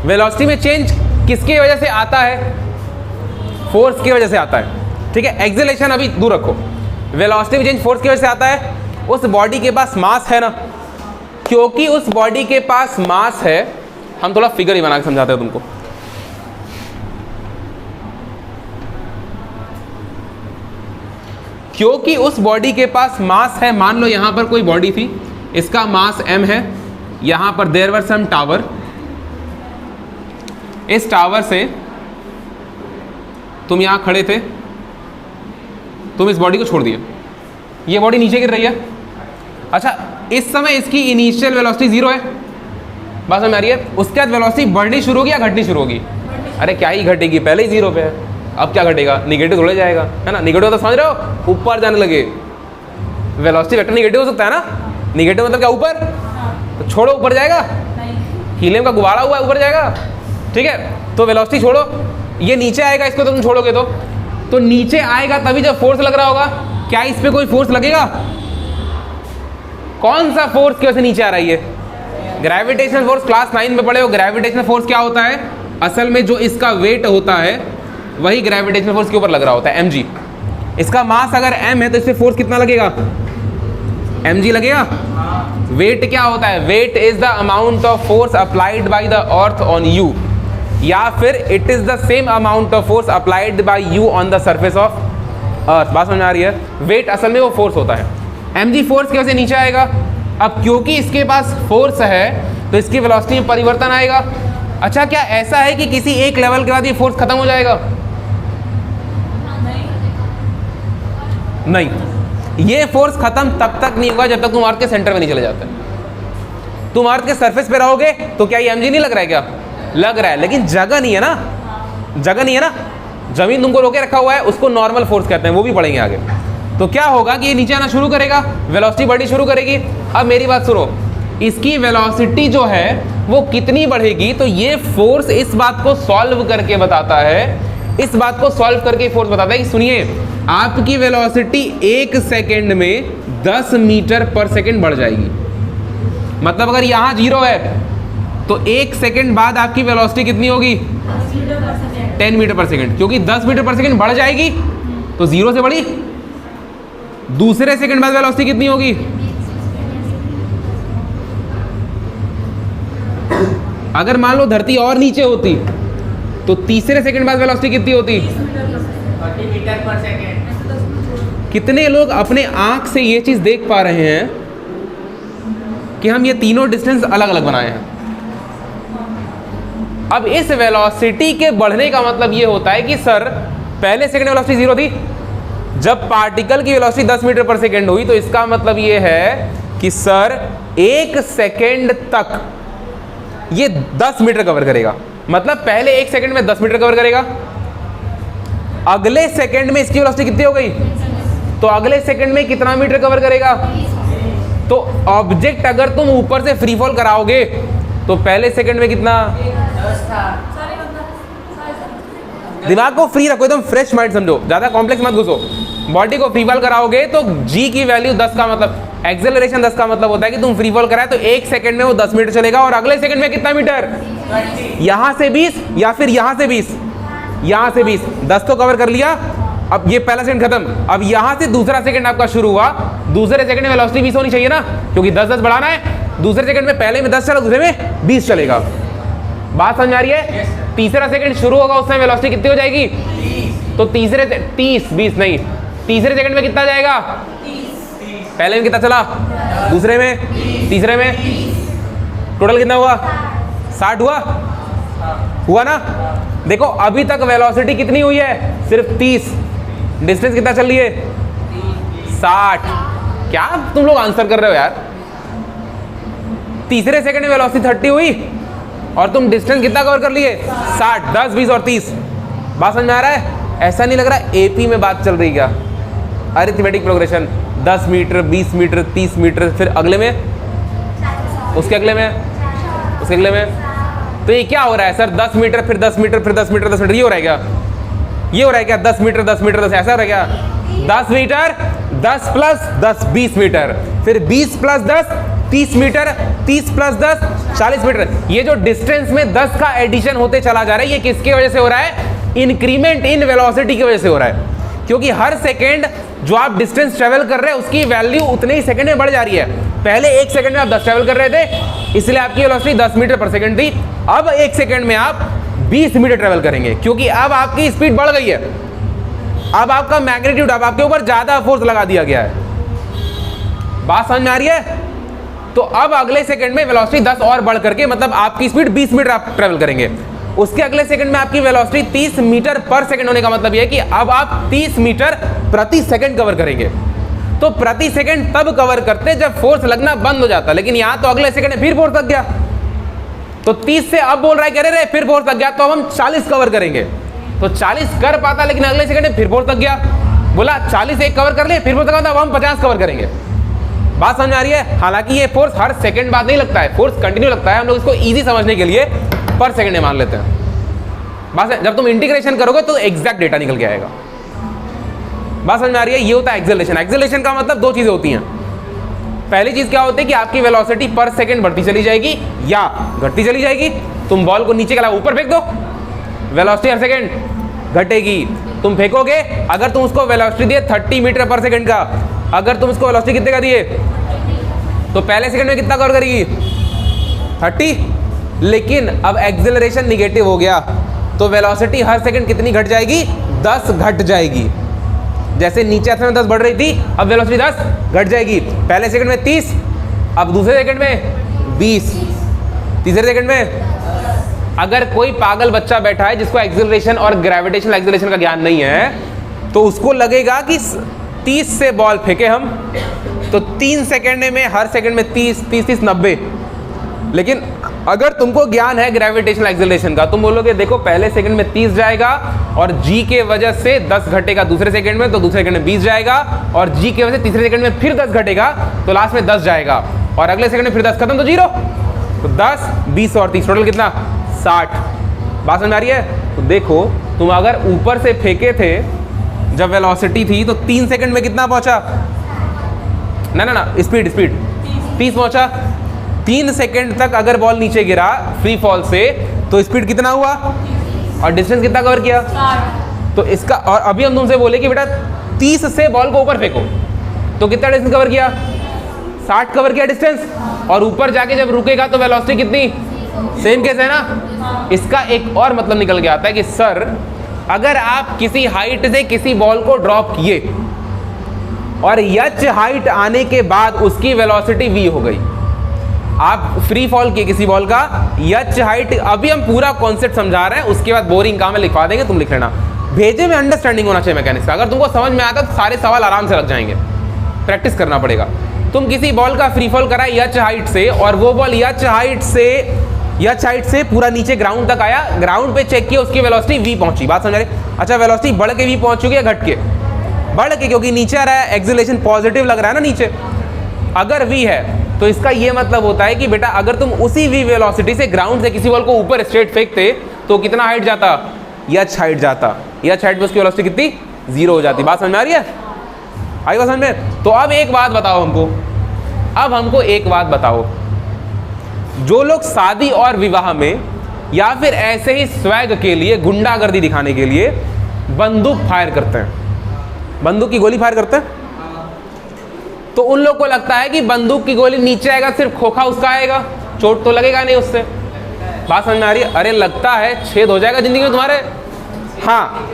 वेलोसिटी में चेंज किसकी वजह से आता है, फोर्स की वजह से आता है, ठीक है। एक्सेलरेशन अभी दूर रखो, वेलोसिटी में चेंज फोर्स की वजह से आता है। उस बॉडी के पास मास है ना, क्योंकि उस बॉडी के पास मास है, हम थोड़ा फिगर ही बना के समझाते हैं तुमको। क्योंकि उस बॉडी के पास मास है, मान लो यहां पर कोई बॉडी थी, इसका मास m है, यहां पर देयर वर सम टावर, इस टावर से तुम यहां खड़े थे, तुम इस बॉडी को छोड़ दिए, ये बॉडी नीचे गिर रही है। अच्छा, इस समय इसकी इनिशियल वेलोसिटी 0 है, बात समझ आ रही है। उसके बाद वेलोसिटी बढ़नी शुरू होगी या घटनी शुरू होगी, अरे क्या ही घटेगी, पहले ही 0 पे है, अब क्या घटेगा, निगेटिव थोड़ा जाएगा, है ना। निगेटिव तो समझ रहे हो, ऊपर जाने लगे। वेलोसिटी वेक्टर निगेटिव हो सकता है ना, निगेटिव मतलब क्या, ऊपर, तो छोड़ो ऊपर जाएगा, हीलियम का गुब्बारा हुआ है ऊपर जाएगा, ठीक है। तो वेलोसिटी छोड़ो, ये नीचे आएगा, इसको तो तुम छोड़ोगे तो नीचे आएगा तभी जब फोर्स लग रहा होगा। क्या इस पे कोई फोर्स लगेगा, कौन सा फोर्स की वजह से नीचे आ रही है, ग्रेविटेशनल फोर्स। क्लास 9 में पढ़े हो, ग्रेविटेशनल फोर्स क्या होता है, असल में जो इसका वेट होता है वही ग्रेविटेशनल फोर्स के ऊपर लग रहा होता है, mg। इसका मास अगर m है तो इससे फोर्स कितना लगेगा, mg लगेगा। वेट क्या होता है, weight is the amount of force applied by the earth on you, या फिर it is the same amount of force applied by you on the surface of earth. बात समझ आ रही है, वेट असल में वो फोर्स होता है। mg फोर्स की वजह से नीचे आएगा। अब क्योंकि इसके पास फोर्स है तो इसकी वेलोसिटी में परिवर्तन आएगा। अच्छा, क्या ऐसा है कि किसी एक लेवल के बाद ये फोर्स खत्म हो जाएगा, नहीं, ये फोर्स खत्म तब तक नहीं होगा जब तक तुम अर्थ के सेंटर में नहीं चले जाते। तुम अर्थ के सरफेस पे रहोगे तो क्या ये mg नहीं लग रहा है, क्या लग रहा है, लेकिन जगह नहीं है ना, जगह नहीं है ना, जमीन तुमको रोके रखा हुआ है, उसको नॉर्मल फोर्स कहते हैं, वो भी पढ़ेंगे आगे। तो क्या होगा कि ये नीचे आना शुरू करेगा, वेलोसिटी बढ़नी शुरू करेगी। अब मेरी बात सुनो, इसकी वेलोसिटी जो है वो कितनी बढ़ेगी, तो ये फोर्स इस बात को सॉल्व करके बताता है, इस बात को सॉल्व करके फोर्स बताता है कि सुनिए, आपकी वेलोसिटी 1 सेकेंड में 10 मीटर पर सेकेंड बढ़ जाएगी। मतलब अगर यहाँ 0 है तो 1 सेकेंड बाद आपकी वेलोसिटी कितनी होगी, 10 मीटर पर सेकेंड, क्योंकि 10 मीटर पर सेकेंड बढ़ जाएगी तो 0 से बढ़ी। दूसरे सेकेंड बाद वेलोसिटी कितनी होगी, अगर मान लो धरती और नीचे होती तो तीसरे सेकंड बाद वेलोसिटी कितनी होती, 30 मीटर पर सेकेंड। कितने लोग अपने आंख से ये चीज देख पा रहे हैं कि हम ये तीनों डिस्टेंस अलग अलग बनाए हैं। अब इस वेलोसिटी के बढ़ने का मतलब ये होता है कि सर पहले सेकंड वेलोसिटी 0 थी, जब पार्टिकल की वेलोसिटी 10 मीटर पर सेकंड हुई तो इसका मतलब ये है कि सर 1 सेकंड तक ये 10 मीटर कवर करेगा। मतलब पहले 1 सेकंड में 10 मीटर कवर करेगा, अगले सेकंड में इसकी वेलोसिटी कितनी हो गई, तो अगले सेकंड में कितना मीटर कवर करेगा। तो ऑब्जेक्ट अगर तुम ऊपर से फ्री फॉल कराओगे तो पहले सेकंड में कितना, दिमाग को फ्री रखो, एकदम फ्रेश माइंड समझो, ज्यादा कॉम्प्लेक्स मत घुसो। बॉडी को फ्री फॉल कराओगे तो g की वैल्यू 10 का मतलब एक्सेलरेशन 10 का मतलब होता है कि तुम फ्री फॉल कराए तो 1 सेकंड में वो 10 मीटर चलेगा, और अगले सेकंड में कितना मीटर, यहां से 20 या फिर यहां से 20, यहां से 20, 10 तो कवर कर लिया। अब ये पहला सेकंड खत्म, अब यहां से दूसरा सेकंड आपका शुरू हुआ, दूसरे सेकंड में वेलोसिटी 20 होनी चाहिए ना, क्योंकि 10-10 बढ़ाना है। दूसरे सेकंड में पहले में 10 चला, दूसरे में 20 चलेगा। बात समझ आ रही है। तीसरा सेकंड शुरू होगा उस समय वेलोसिटी कितनी हो जाएगी, तो तीसरे 30 20 नहीं, तीसरे सेकंड में कितना जाएगा, पहले में कितना चला, दूसरे में, तीसरे में, टोटल कितना हुआ, 60 हुआ ना। देखो अभी तक वेलोसिटी कितनी हुई है, सिर्फ 30, डिस्टेंस कितना चल रही है, 60। क्या तुम लोग आंसर कर रहे हो यार? तीसरे सेकंड में वेलोसिटी 30 हुई और तुम डिस्टेंस कितना कवर कर लिए? 60। 10, 20 और 30। बात समझ में आ रहा है? ऐसा नहीं लग रहा एपी में बात चल रही क्या? Arithmetic progression 10 meter, 20 meter, 30 meter, फिर अगले में, उसके अगले में, उसके अगले में। तो ये क्या हो रहा है सर? 10 मीटर, फिर 10 मीटर, फिर 10 मीटर, 10 मीटर, ये हो रहा है क्या? ये हो रहा है क्या? 10 मीटर, 10 मीटर, 10, ऐसा हो रहा है क्या? 10 मीटर, 10 प्लस 10, 20 मीटर, फिर 20 प्लस 10, 30 मीटर, 30 प्लस 10, 40 मीटर। ये जो डिस्टेंस में 10 का एडिशन होते चला जा रहा है, ये किसकी वजह से हो रहा है? इंक्रीमेंट इन वेलोसिटी की वजह से हो रहा है। क्योंकि हर सेकेंड जो आप डिस्टेंस ट्रेवल कर रहे हैं उसकी वैल्यू उतने ही सेकंड में बढ़ जा रही है। पहले 1 सेकंड में आप 10 ट्रेवल कर रहे थे, इसलिए आपकी वेलोसिटी 10 मीटर पर सेकंड थी। अब 1 सेकंड में आप 20 मीटर ट्रेवल करेंगे, क्योंकि अब आपकी स्पीड बढ़ गई है। अब आपका मैग्नीट्यूड, अब आपके ऊपर ज्यादा फोर्स लगा दिया गया है। बात समझ में आ रही है? तो अब अगले सेकंड में वेलोसिटी 10 और बढ़ करके, मतलब आपकी स्पीड 20 मीटर आप ट्रेवल करेंगे। उसके अगले सेकंड में आपकी वेलोसिटी 30 मीटर पर सेकंड होने का मतलब यह है कि अब आप 30 मीटर प्रति सेकंड कवर करेंगे। तो प्रति सेकंड तब कवर करते जब फोर्स लगना बंद हो जाता, लेकिन यहां तो अगले सेकंड में फिर फोर्स लग गया। तो 30 से अब बोल रहा है कह रहे फिर फोर्स लग गया, तो अब हम 40 कवर करेंगे। तो 40 कर पाता, लेकिन अगले सेकंड में फिर फोर्स लग गया। बोला 40 एक कवर कर लिए, फिर फोर्स लगा, अब हम 50 कवर करेंगे। बात समझ में आ रही है? हालांकि ये फोर्स हर सेकंड बाद नहीं लगता है, फोर्स कंटिन्यू लगता है। हम लोग इसको इजी समझने के लिए पर सेकंड में मान लेते हैं। बात है, जब तुम इंटीग्रेशन करोगे तो एग्जैक्ट डेटा निकल के आएगा। बात समझ में आ रही है? ये होता है एक्सेलरेशन। एक्सेलरेशन का मतलब 2 चीजें होती हैं। पहली चीज क्या होती है कि आपकी वेलोसिटी पर सेकंड बढ़ती चली जाएगी या घटती चली जाएगी। तुम बॉल को नीचे के अलावा ऊपर फेंक दो, वेलोसिटी हर सेकंड घटेगी। तुम फेंकोगे, अगर तुम उसको वेलोसिटी दिए 30 मीटर पर सेकंड का, अगर तुम उसको वेलोसिटी कितने का दिए, तो पहले सेकंड में कितना कवर करेगी? 30। लेकिन अब एक्सेलरेशन निगेटिव हो गया, तो वेलोसिटी हर सेकंड कितनी घट जाएगी? 10 घट जाएगी। जैसे नीचे में 10 बढ़ रही थी, अब वेलोसिटी 10 घट जाएगी। पहले सेकंड में 30, अब दूसरे सेकंड में 20, तीसरे सेकंड में। अगर कोई पागल बच्चा बैठा है जिसको एक्सेलरेशन और ग्रेविटेशनल एक्सेलरेशन का ज्ञान नहीं है, तो उसको लगेगा कि 30 से बॉल फेंके हम, तो 3 सेकंड में हर सेकंड में 30, 30, 30, 90। लेकिन अगर तुमको ज्ञान है ग्रेविटेशनल एक्सेलरेशन का, तुम बोलोगे देखो पहले सेकंड में 30 जाएगा और जी के वजह से 10 घटेगा दूसरे सेकंड में, तो दूसरे सेकंड में 20 जाएगा, और जी के वजह से तीसरे सेकंड में फिर 10 घटेगा, तो लास्ट में 10 जाएगा, और अगले सेकंड में फिर 10 खत्म, तो 0। तो 10, 20 और 30 टोटल कितना? 60। बात समझ आ रही है? तो देखो तुम अगर ऊपर से फेंके थे जब वेलोसिटी थी, तो 3 सेकंड में कितना पहुंचा? ना स्पीड 30 पहुंचा। 3 सेकंड तक अगर बॉल नीचे गिरा फ्री फॉल से, तो स्पीड कितना हुआ और डिस्टेंस कितना कवर किया? 60। तो इसका, और अभी हम तुमसे बोले कि बेटा 30 से बॉल को ऊपर फेंको, तो कितना डिस्टेंस कवर किया? 60 कवर किया डिस्टेंस। और ऊपर जाके जब रुकेगा तो वेलोसिटी कितनी? सेम केस है ना। इसका एक और मतलब निकल के आता है कि सर अगर आप किसी हाइट से किसी बॉल को ड्रॉप किए और यच हाइट आने के बाद उसकी वेलोसिटी v हो गई, आप फ्री फॉल किए किसी बॉल का, यच हाइट, अभी हम पूरा कॉन्सेप्ट समझा रहे हैं, उसके बाद बोरिंग काम में लिखवा देंगे, तुम लिख लेना। भेजे में अंडरस्टैंडिंग होना चाहिए मैकेनिक्स का। अगर तुमको समझ में आता तो सारे सवाल आराम से लग जाएंगे, प्रैक्टिस करना पड़ेगा। तुम किसी बॉल का फ्री फॉल कराए यच हाइट से, और वो बॉल यच हाइट से पूरा नीचे ग्राउंड तक आया, ग्राउंड पे चेक किया, उसकी वेलोसिटी v पहुंची। बात समझ रहे? अच्छा, वेलोसिटी बढ़ के v पहुंच चुकी है, घट के? बढ़ के, क्योंकि नीचे आ रहा है, एक्सेलरेशन पॉजिटिव लग रहा है ना नीचे। अगर v है तो इसका ये मतलब होता है कि बेटा अगर तुम उसी v वेलोसिटी से ग्राउंड से किसी बॉल को ऊपर स्ट्रेट फेंकते तो कितना हाइट जाता? यच हाइट जाता। यच हाइट पे उसकी वेलोसिटी कितनी? 0 हो जाती। बात समझ में आ रही है? आई बात समझ में? तो अब एक बात बताओ हमको एक बात बताओ, जो लोग शादी और विवाह में या फिर ऐसे ही स्वैग के लिए, गुंडागर्दी दिखाने के लिए बंदूक फायर करते हैं, बंदूक की गोली फायर करते हैं, तो उन लोग को लगता है कि बंदूक की गोली नीचे आएगा, सिर्फ खोखा उसका आएगा, चोट तो लगेगा नहीं उससे। बात समझ में आ रही है? अरे लगता है छेद हो जाएगा जिंदगी में तुम्हारे। हाँ,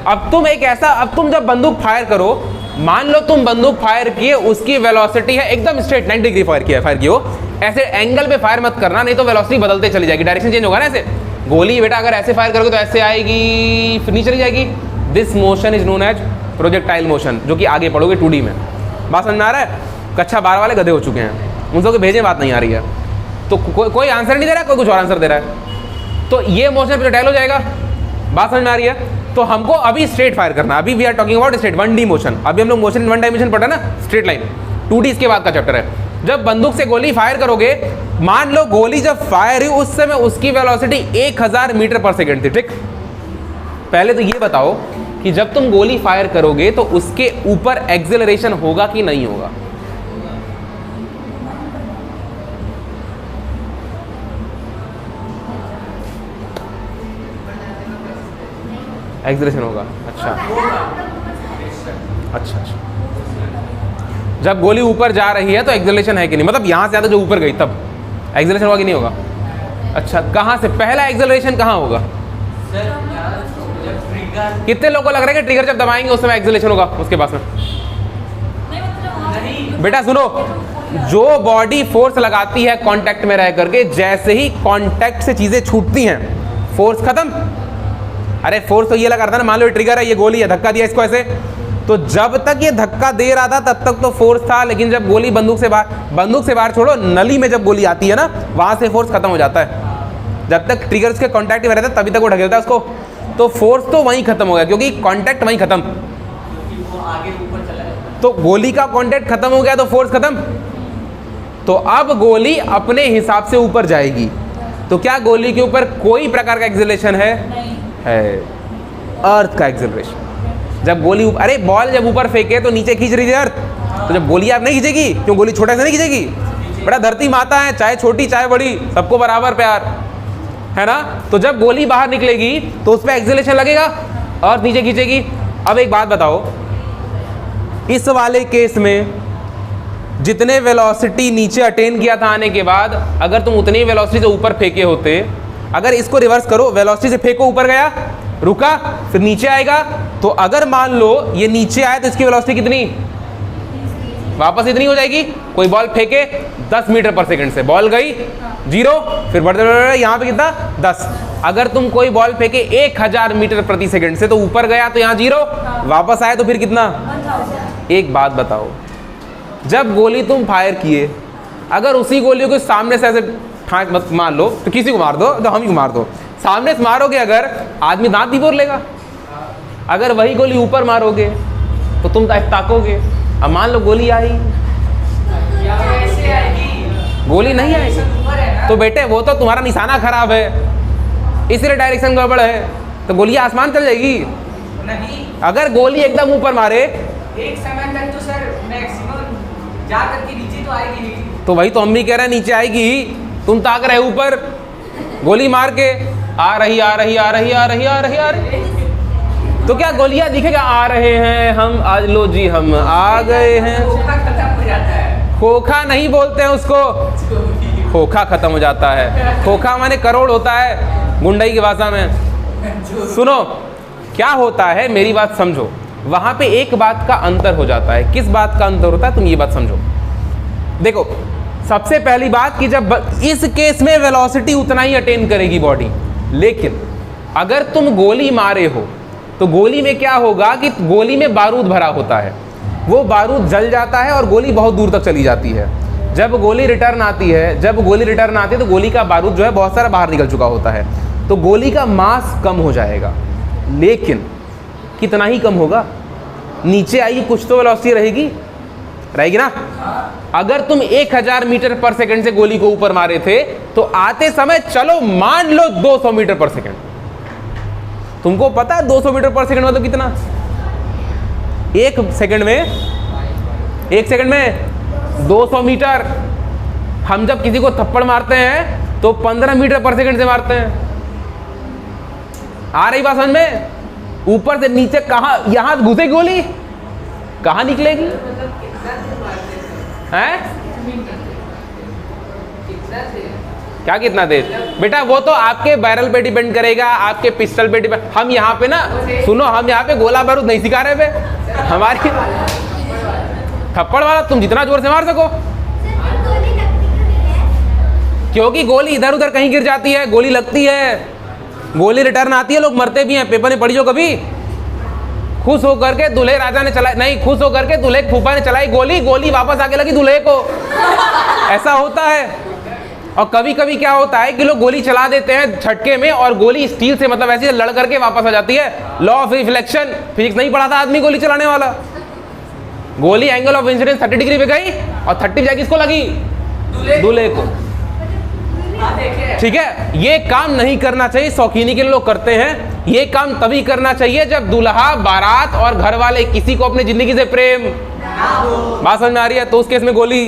अब तुम जब बंदूक फायर करो, मान लो तुम बंदूक फायर किए, उसकी वेलोसिटी है एकदम स्ट्रेट 90 डिग्री फायर की हो, ऐसे एंगल पे फायर मत करना, नहीं तो वेलोसिटी बदलते चली जाएगी, डायरेक्शन चेंज होगा ना। ऐसे गोली बेटा अगर ऐसे फायर करोगे तो ऐसे आएगी, फिर नीचे चली जाएगी। This motion is known as projectile motion, जो कि आगे पढ़ोगे 2D में। बात समझ में आ रहा है? कक्षा 12 वाले गधे हो चुके हैं, उन सबको भेजे बात नहीं आ रही है। तो कोई आंसर नहीं दे रहा है, कोई कुछ और आंसर दे रहा है, तो ये मोशन प्रोजेक्टाइल हो जाएगा। बात समझ में आ रही है? तो हमको अभी स्ट्रेट फायर करना, अभी we are talking about straight 1D motion. अभी हम लोग मोशन इन 1 डायमेंशन पढ़ा ना, स्ट्रेट लाइन। 2D इसके बाद का चैप्टर है। जब बंदूक से गोली फायर करोगे, मान लो गोली जब फायर हुई उस समय उसकी वेलोसिटी 1000 मीटर पर सेकेंड थी, ठीक? पहले तो ये बताओ कि जब तुम गोली फायर करोगे तो उसके ऊपर एक्सेलरेशन होगा कि नहीं होगा? एक्सेलरेशन होगा। अच्छा अच्छा अच्छा, जब गोली ऊपर जा रही है तो एक्सेलरेशन है कि नहीं? मतलब यहां से ज्यादा जो ऊपर गई तब एक्सेलरेशन होगा कि नहीं होगा? अच्छा, कहां से पहला एक्सेलरेशन कहां होगा? कितने लोगों को लग रहा है कि ट्रिगर जब दबाएंगे उस समय एक्सेलरेशन होगा उसके पास में? बेटा सुनो, जो बॉडी फोर्स लगाती है कांटेक्ट में रह करके, जैसे ही कांटेक्ट से चीजें छूटती हैं फोर्स खत्म। अरे फोर्स तो ये लगा रहा था ना, मान लो ट्रिगर है, ये गोली है, धक्का दिया इसको ऐसे, तो जब तक ये धक्का दे रहा था तब तक तो फोर्स था, लेकिन जब गोली बंदूक से बाहर छोड़ो, नली में जब गोली आती है ना, वहां से फोर्स खत्म हो जाता है। जब तक ट्रिगर्स के कांटेक्ट में रहता है तभी तक वो ढकेलता है उसको, तो फोर्स तो वहीं खत्म हो गया क्योंकि कांटेक्ट वहीं खत्म, वो आगे ऊपर चला जाता है। तो गोली का कांटेक्ट खत्म हो गया तो फोर्स खत्म। तो अब गोली अपने हिसाब से ऊपर जाएगी, तो क्या गोली के ऊपर कोई प्रकार का एक्सेलरेशन है? है, अर्थ का एक्सेलरेशन। जब गोली अरे बॉल जब ऊपर फेंके तो नीचे खींच रही थी अर्थ, तो जब गोली आप नहीं खींचेगी, क्यों? गोली छोटे से नहीं खींचेगी, बड़ा धरती माता है, चाहे छोटी चाहे बड़ी, सबको बराबर प्यार है ना। तो जब गोली बाहर निकलेगी तो उस पर एक्सेलरेशन लगेगा, अर्थ नीचे खींचेगी। अब एक बात बताओ, इस वाले केस में जितने वेलोसिटी नीचे अटेन किया था आने के बाद, अगर तुम उतनी वेलोसिटी से ऊपर फेंके होते, अगर इसको रिवर्स करो, वेलोसिटी से फेंको, ऊपर गया, रुका, फिर नीचे आएगा, तो अगर मान लो ये नीचे आए तो इसकी वेलोसिटी कितनी? वापस इतनी हो जाएगी। कोई बॉल फेंके 10 मीटर पर सेकंड से, बॉल गई 0, फिर बढ़ते बढ़ते यहाँ पे कितना? 10। अगर तुम कोई बॉल फेंके 1000 मीटर प्रति सेकंड से, तो ऊपर गया तो यहाँ 0, वापस आए तो फिर कितना? 1000। एक बात बताओ, जब गोली तुम फायर किए, अगर उसी गोली को सामने से ऐसे ठाक मत मान लो, तो किसी को मार दो, तो हम ही को मार दो, सामने से मारोगे अगर, आदमी दांत ही बोल लेगा। अगर वही गोली ऊपर मारोगे तो तुम ताकोगे। अब मान लो गोली आई, कैसे आएगी? गोली नहीं आएगी, तो बेटे वो तो तुम्हारा निशाना खराब है, इसलिए डायरेक्शन गड़बड़ है, तो गोली आसमान चल जाएगी। नहीं, अगर गोली एकदम ऊपर मारे, एक समय तक तो सर मैक्सिमम जा करके नीचे तो आएगी नहीं। तो वही तो हम भी कह रहे हैं, नीचे आएगी ही, तुम ताक रहे ऊपर, गोली मार के आ रही आ रही आ रही आ रही आ रही आ रही, तो क्या गोलियां दिखेगा? आ रहे हैं हम, आज लो जी हम आ गए हैं। खोखा खत्म हो जाता है। खोखा नहीं बोलते हैं उसको, खोखा खत्म हो जाता है। खोखा माने करोड़ होता है गुंडई की भाषा में। सुनो क्या होता है, मेरी बात समझो, वहां पे एक बात का अंतर हो जाता है। किस बात का अंतर होता है, तुम ये बात समझो। देखो, सबसे पहली बात कि जब इस केस में वेलोसिटी उतना ही अटेन करेगी बॉडी, लेकिन अगर तुम गोली मारे हो तो गोली में क्या होगा कि गोली में बारूद भरा होता है, वो बारूद जल जाता है और गोली बहुत दूर तक चली जाती है। जब गोली रिटर्न आती है तो गोली का बारूद जो है बहुत सारा बाहर निकल चुका होता है, तो गोली का मास कम हो जाएगा। लेकिन कितना ही कम होगा, नीचे आई कुछ तो वेलोसिटी रहेगी ना। अगर तुम 1000 मीटर पर सेकंड से गोली को ऊपर मारे थे तो आते समय चलो मान लो 200 मीटर पर सेकंड, तुमको पता है 200 मीटर पर सेकंड मतलब कितना? एक सेकंड में 200 मीटर। हम जब किसी को थप्पड़ मारते हैं तो 15 मीटर पर सेकंड से मारते हैं। आ रही बात समझ में? ऊपर से नीचे कहाँ, यहां घुसेगी गोली, कहां निकलेगी? हैं? क्या कितना तेज? बेटा वो तो आपके बैरल पे डिपेंड करेगा, आपके पिस्टल पे डिपेंड। हम यहाँ पे ना, सुनो, हम यहाँ पे गोला बारूद नहीं सिखा रहे पे, हमारी थप्पड़ वाला तुम जितना जोर से मार सको, क्योंकि गोली इधर उधर कहीं गिर जाती है, गोली लगती है, गोली रिटर्न आती है, लोग मरते भी हैं। पेपर में पढ़ी हो कभी? खुश होकर के दूल्हे राजा ने चलाई, नहीं, खुश होकर के दूल्हे फूफा ने चलाई गोली, गोली वापस आके लगी दूल्हे को। ऐसा होता है। और कभी कभी क्या होता है कि लोग गोली चला देते हैं झटके में, और गोली स्टील से मतलब ऐसे लड़ करके वापस आ जाती है। लॉ ऑफ रिफ्लेक्शन, फिजिक्स नहीं पढ़ा था आदमी गोली चलाने वाला। गोली एंगल ऑफ इंसिडेंस 30 डिग्री पे गई और 30 जाके किसको लगी? दूल्हे को। ठीक है, ये काम नहीं करना चाहिए, शौकीनी के लोग करते हैं। ये काम तभी करना चाहिए जब दूल्हा, बारात और घर वाले किसी को अपनी जिंदगी से प्रेम, बात समझ में आ रही है? तो उस केस में गोली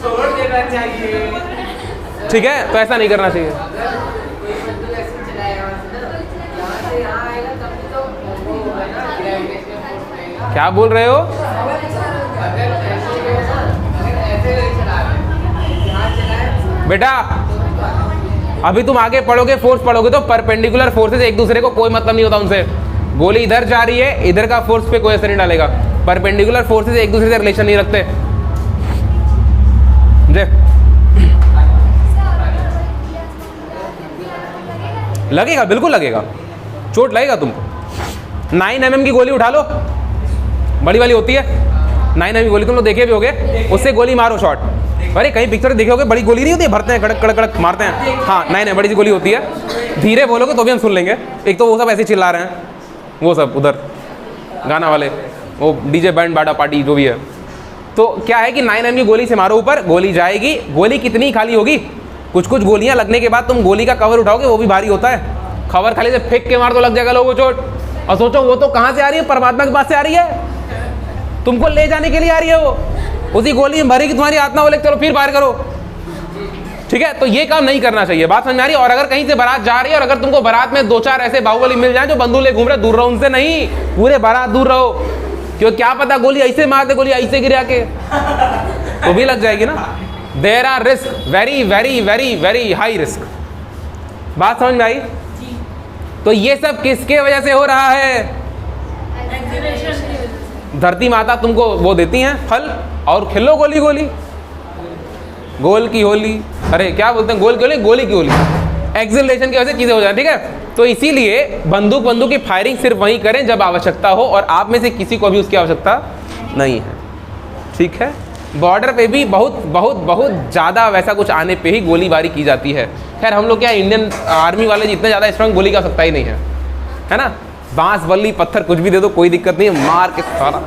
छोड़ देना चाहिए। ठीक है, तो ऐसा नहीं करना चाहिए। क्या बोल रहे हो? बेटा अभी तुम आगे पढ़ोगे, फोर्स पढ़ोगे, तो परपेंडिकुलर फोर्सेस एक दूसरे को कोई मतलब नहीं होता उनसे। गोली इधर जा रही है, इधर का फोर्स पे कोई असर नहीं डालेगा। परपेंडिकुलर फोर्सेस एक दूसरे से रिलेशन नहीं रखते। लगेगा, बिल्कुल लगेगा, चोट लगेगा तुमको। 9 mm की गोली उठा लो, बड़ी वाली होती है 9 mm की गोली, तुम लोग देखे भी होगे, उससे गोली मारो शॉट। अरे कहीं पिक्चर देखे होगे, बड़ी गोली नहीं होती है, भरते हैं, कड़क कड़क कड़क मारते हैं। हाँ 9 mm बड़ी सी गोली होती है। धीरे बोलोगे तो भी हम सुन लेंगे। एक तो वो सब ऐसे चिल्ला रहे हैं, वो सब उधर गाना वाले, वो डीजे बैंड बाडा पार्टी जो भी है। तो क्या है कि 9 mm की गोली से मारो ऊपर, गोली जाएगी। गोली कितनी खाली होगी? कुछ कुछ गोलियां लगने के बाद तुम गोली का कवर उठाओगे, वो भी भारी होता है। खबर खाली से फेंक के मार तो लग जाएगा लोगों को चोट। और सोचो वो तो कहाँ से आ रही है? परमात्मा के पास से आ रही है, तुमको ले जाने के लिए आ रही है। वो उसी गोली में भरी कि तुम्हारी आत्मा बोले चलो फिर फायर करो। ठीक है, तो ये काम नहीं करना चाहिए। बात समझ में आ रही है? और अगर कहीं से बारात जा रही है और अगर तुमको बारात में 2-4 ऐसे बाहुबली मिल जाए जो बंदूक ले घूम रहे, दूर रहो उनसे, नहीं, पूरे बारात दूर रहो। क्यों, क्या पता गोली ऐसे मार दे, गोली ऐसे गिरा के तो भी लग जाएगी ना। There are risk, very very very very high risk. बात समझ में आई? तो ये सब किसके वजह से हो रहा है? धरती माता तुमको वो देती हैं फल, और खिलो गोली गोली, गोल की होली, अरे क्या बोलते हैं, गोल की होली, गोली की होली। एक्सिलरेशन की वजह से चीजें हो जाए। ठीक है, तो इसीलिए बंदूक की फायरिंग सिर्फ वहीं करें जब आवश्यकता हो, और आप में से किसी को भी उसकी आवश्यकता नहीं है। ठीक है, बॉर्डर पे भी बहुत बहुत बहुत ज़्यादा वैसा कुछ आने पे ही गोलीबारी की जाती है। खैर हम लोग क्या, इंडियन आर्मी वाले जितने ज़्यादा स्ट्रांग, गोली का सकता ही नहीं है ना। बांस बल्ली पत्थर कुछ भी दे दो, कोई दिक्कत नहीं है, मार के सारा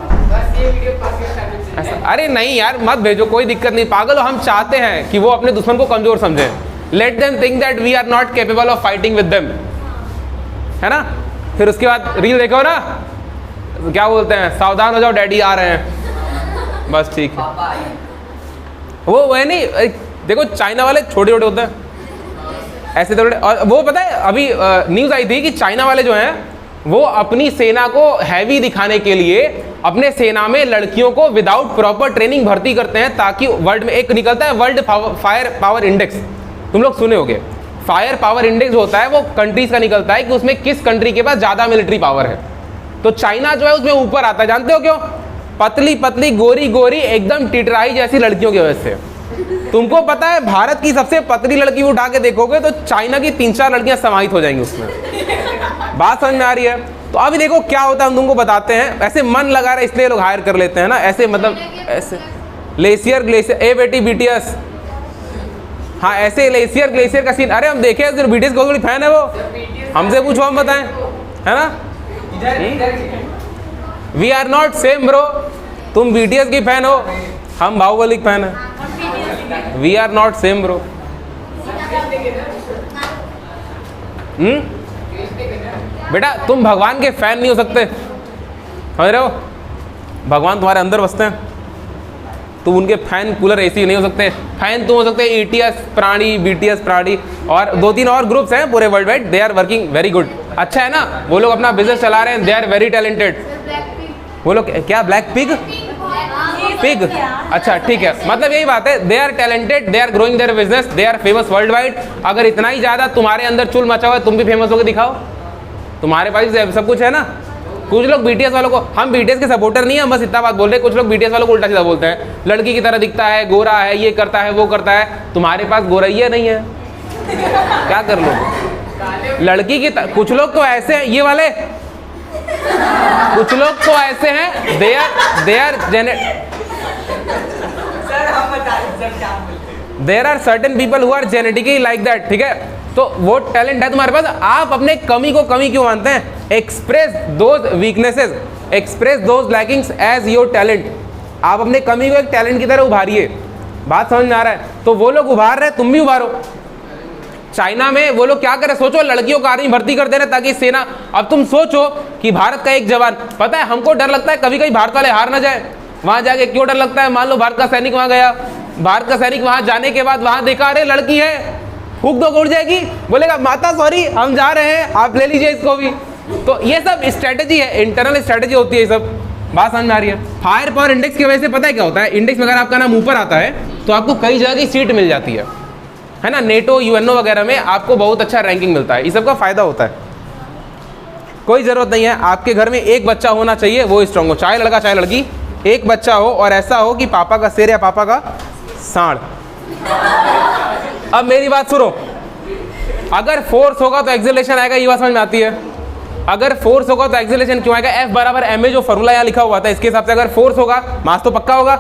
ऐसा। अरे नहीं यार, मत भेजो, कोई दिक्कत नहीं, पागल हो। हम चाहते हैं कि वो अपने दुश्मन को कमजोर समझें। Let them think that we are not capable of fighting with them, है ना। फिर उसके बाद रील देखो ना, क्या बोलते हैं, सावधान हो जाओ डैडी आ रहे हैं, बस ठीक है। वो है नहीं, देखो चाइना वाले छोटे छोटे होते हैं ऐसे थोड़े। और वो पता है अभी न्यूज़ आई थी कि चाइना वाले जो हैं वो अपनी सेना को हैवी दिखाने के लिए अपने सेना में लड़कियों को विदाउट प्रॉपर ट्रेनिंग भर्ती करते हैं, ताकि वर्ल्ड में एक निकलता है वर्ल्ड फायर पावर इंडेक्स, तुम लोग सुने होगे। फायर पावर इंडेक्स होता है वो कंट्रीज का निकलता है कि उसमें किस कंट्री के पास ज़्यादा मिलिट्री पावर है। तो चाइना जो है उसमें ऊपर आता है, जानते हो क्यों? पतली पतली गोरी गोरी एकदम टिटराई जैसी लड़कियों की वजह से। तुमको पता है भारत की सबसे पतली लड़की उठा के देखोगे तो चाइना की 3-4 लड़कियां समाहित हो जाएंगी उसमें। बात समझ में आ रही है? तो अभी देखो क्या होता है, हम तुमको बताते हैं। ऐसे मन लगा रहा है इसलिए लोग हायर कर लेते हैं ना, ऐसे मतलब ऐसे ग्लेशियर ए बेटी BTS, हाँ ऐसे ग्लेशियर का सीन। अरे हम देखे BTS को फैन है वो, हमसे पूछो हम बताएं, है ना। We are not same bro, तुम BTS की फैन हो, हम बाहुबली की फैन है। We are not same bro. बेटा तुम भगवान के फैन नहीं हो सकते, समझ रहे हो? भगवान तुम्हारे अंदर बसते हैं, तुम उनके फैन कूलर AC नहीं हो सकते। फैन तुम हो सकते हैं ETS प्राणी, BTS प्राणी, और 2-3 और ग्रुप्स हैं पूरे world wide, they are working very good. अच्छा है ना, वो लोग अपना बिजनेस चला रहे हैं, दे आर वेरी टैलेंटेड। वो लोग क्या, ब्लैक पिग, अच्छा ठीक है, मतलब यही बात है, they are talented, they are growing their business, they are famous world wide. अगर इतना ही ज़्यादा तुम्हारे अंदर चुल मचा हुआ है, तुम भी फेमस होकर दिखाओ, तुम्हारे पास सब कुछ है ना। कुछ लोग BTS वालों को, हम BTS के सपोर्टर नहीं है, हम बस इतना बात बोल रहे हैं। कुछ लोग BTS वालों को उल्टा सीधा बोलते हैं, लड़की की तरह दिखता है, गोरा है, ये करता है वो करता है। तुम्हारे पास गोरैया नहीं है, क्या कर लो लड़की की कुछ लोग तो ऐसे हैं, ये वाले कुछ लोग तो ऐसे हैं दे आर सर हम बता रहे सर क्या बोलते हैं। There are certain people who are genetically like that, ठीक है। तो वो टैलेंट है तुम्हारे पास, आप अपने कमी को कमी क्यों मानते हैं? Express those weaknesses, express those lackings as your talent. आप अपने कमी को एक टैलेंट की तरह उभारिए। बात समझ में आ रहा है? तो वो लोग उभार रहे हैं, तुम भी उभारो। चाइना में वो लोग क्या करे, सोचो लड़कियों का आर्मी भर्ती कर दे रहे ताकि सेना, अब तुम सोचो कि भारत का एक जवान, पता है हमको डर लगता है कभी कभी भारत वाले हार ना जाए। वहां जाके क्यों डर लगता है? मान लो भारत का सैनिक वहां गया, भारत का सैनिक वहां जाने के बाद वहां देखा अरे लड़की है, फूक दो उड़ जाएगी, बोलेगा माता सॉरी हम जा रहे हैं, आप ले लीजिए इसको भी। तो ये सब स्ट्रेटेजी है, इंटरनल स्ट्रेटेजी होती है ये सब। बात समझ में आ रही है? फायर पावर इंडेक्स की वजह से पता है क्या होता है? इंडेक्स में अगर आपका नाम ऊपर आता है तो आपको कई जगह की सीट मिल जाती है ना। नेटो यूएनओ वगैरह में आपको बहुत अच्छा रैंकिंग मिलता है, इस सब का फायदा होता है। कोई जरूरत नहीं है, आपके घर में एक बच्चा होना चाहिए, वो स्ट्रांग हो, चाहे लड़का चाहे लड़की, एक बच्चा हो और ऐसा हो कि पापा का सिर या पापा का सांड। अब मेरी बात सुनो, अगर फोर्स होगा तो एक्सेलरेशन आएगा, ये बात समझ में आती है? अगर फोर्स होगा तो एक्सेलरेशन क्यों आएगा? F बराबर ma जो फॉर्मूला यहाँ लिखा हुआ था, इसके हिसाब से अगर फोर्स होगा मास तो पक्का होगा,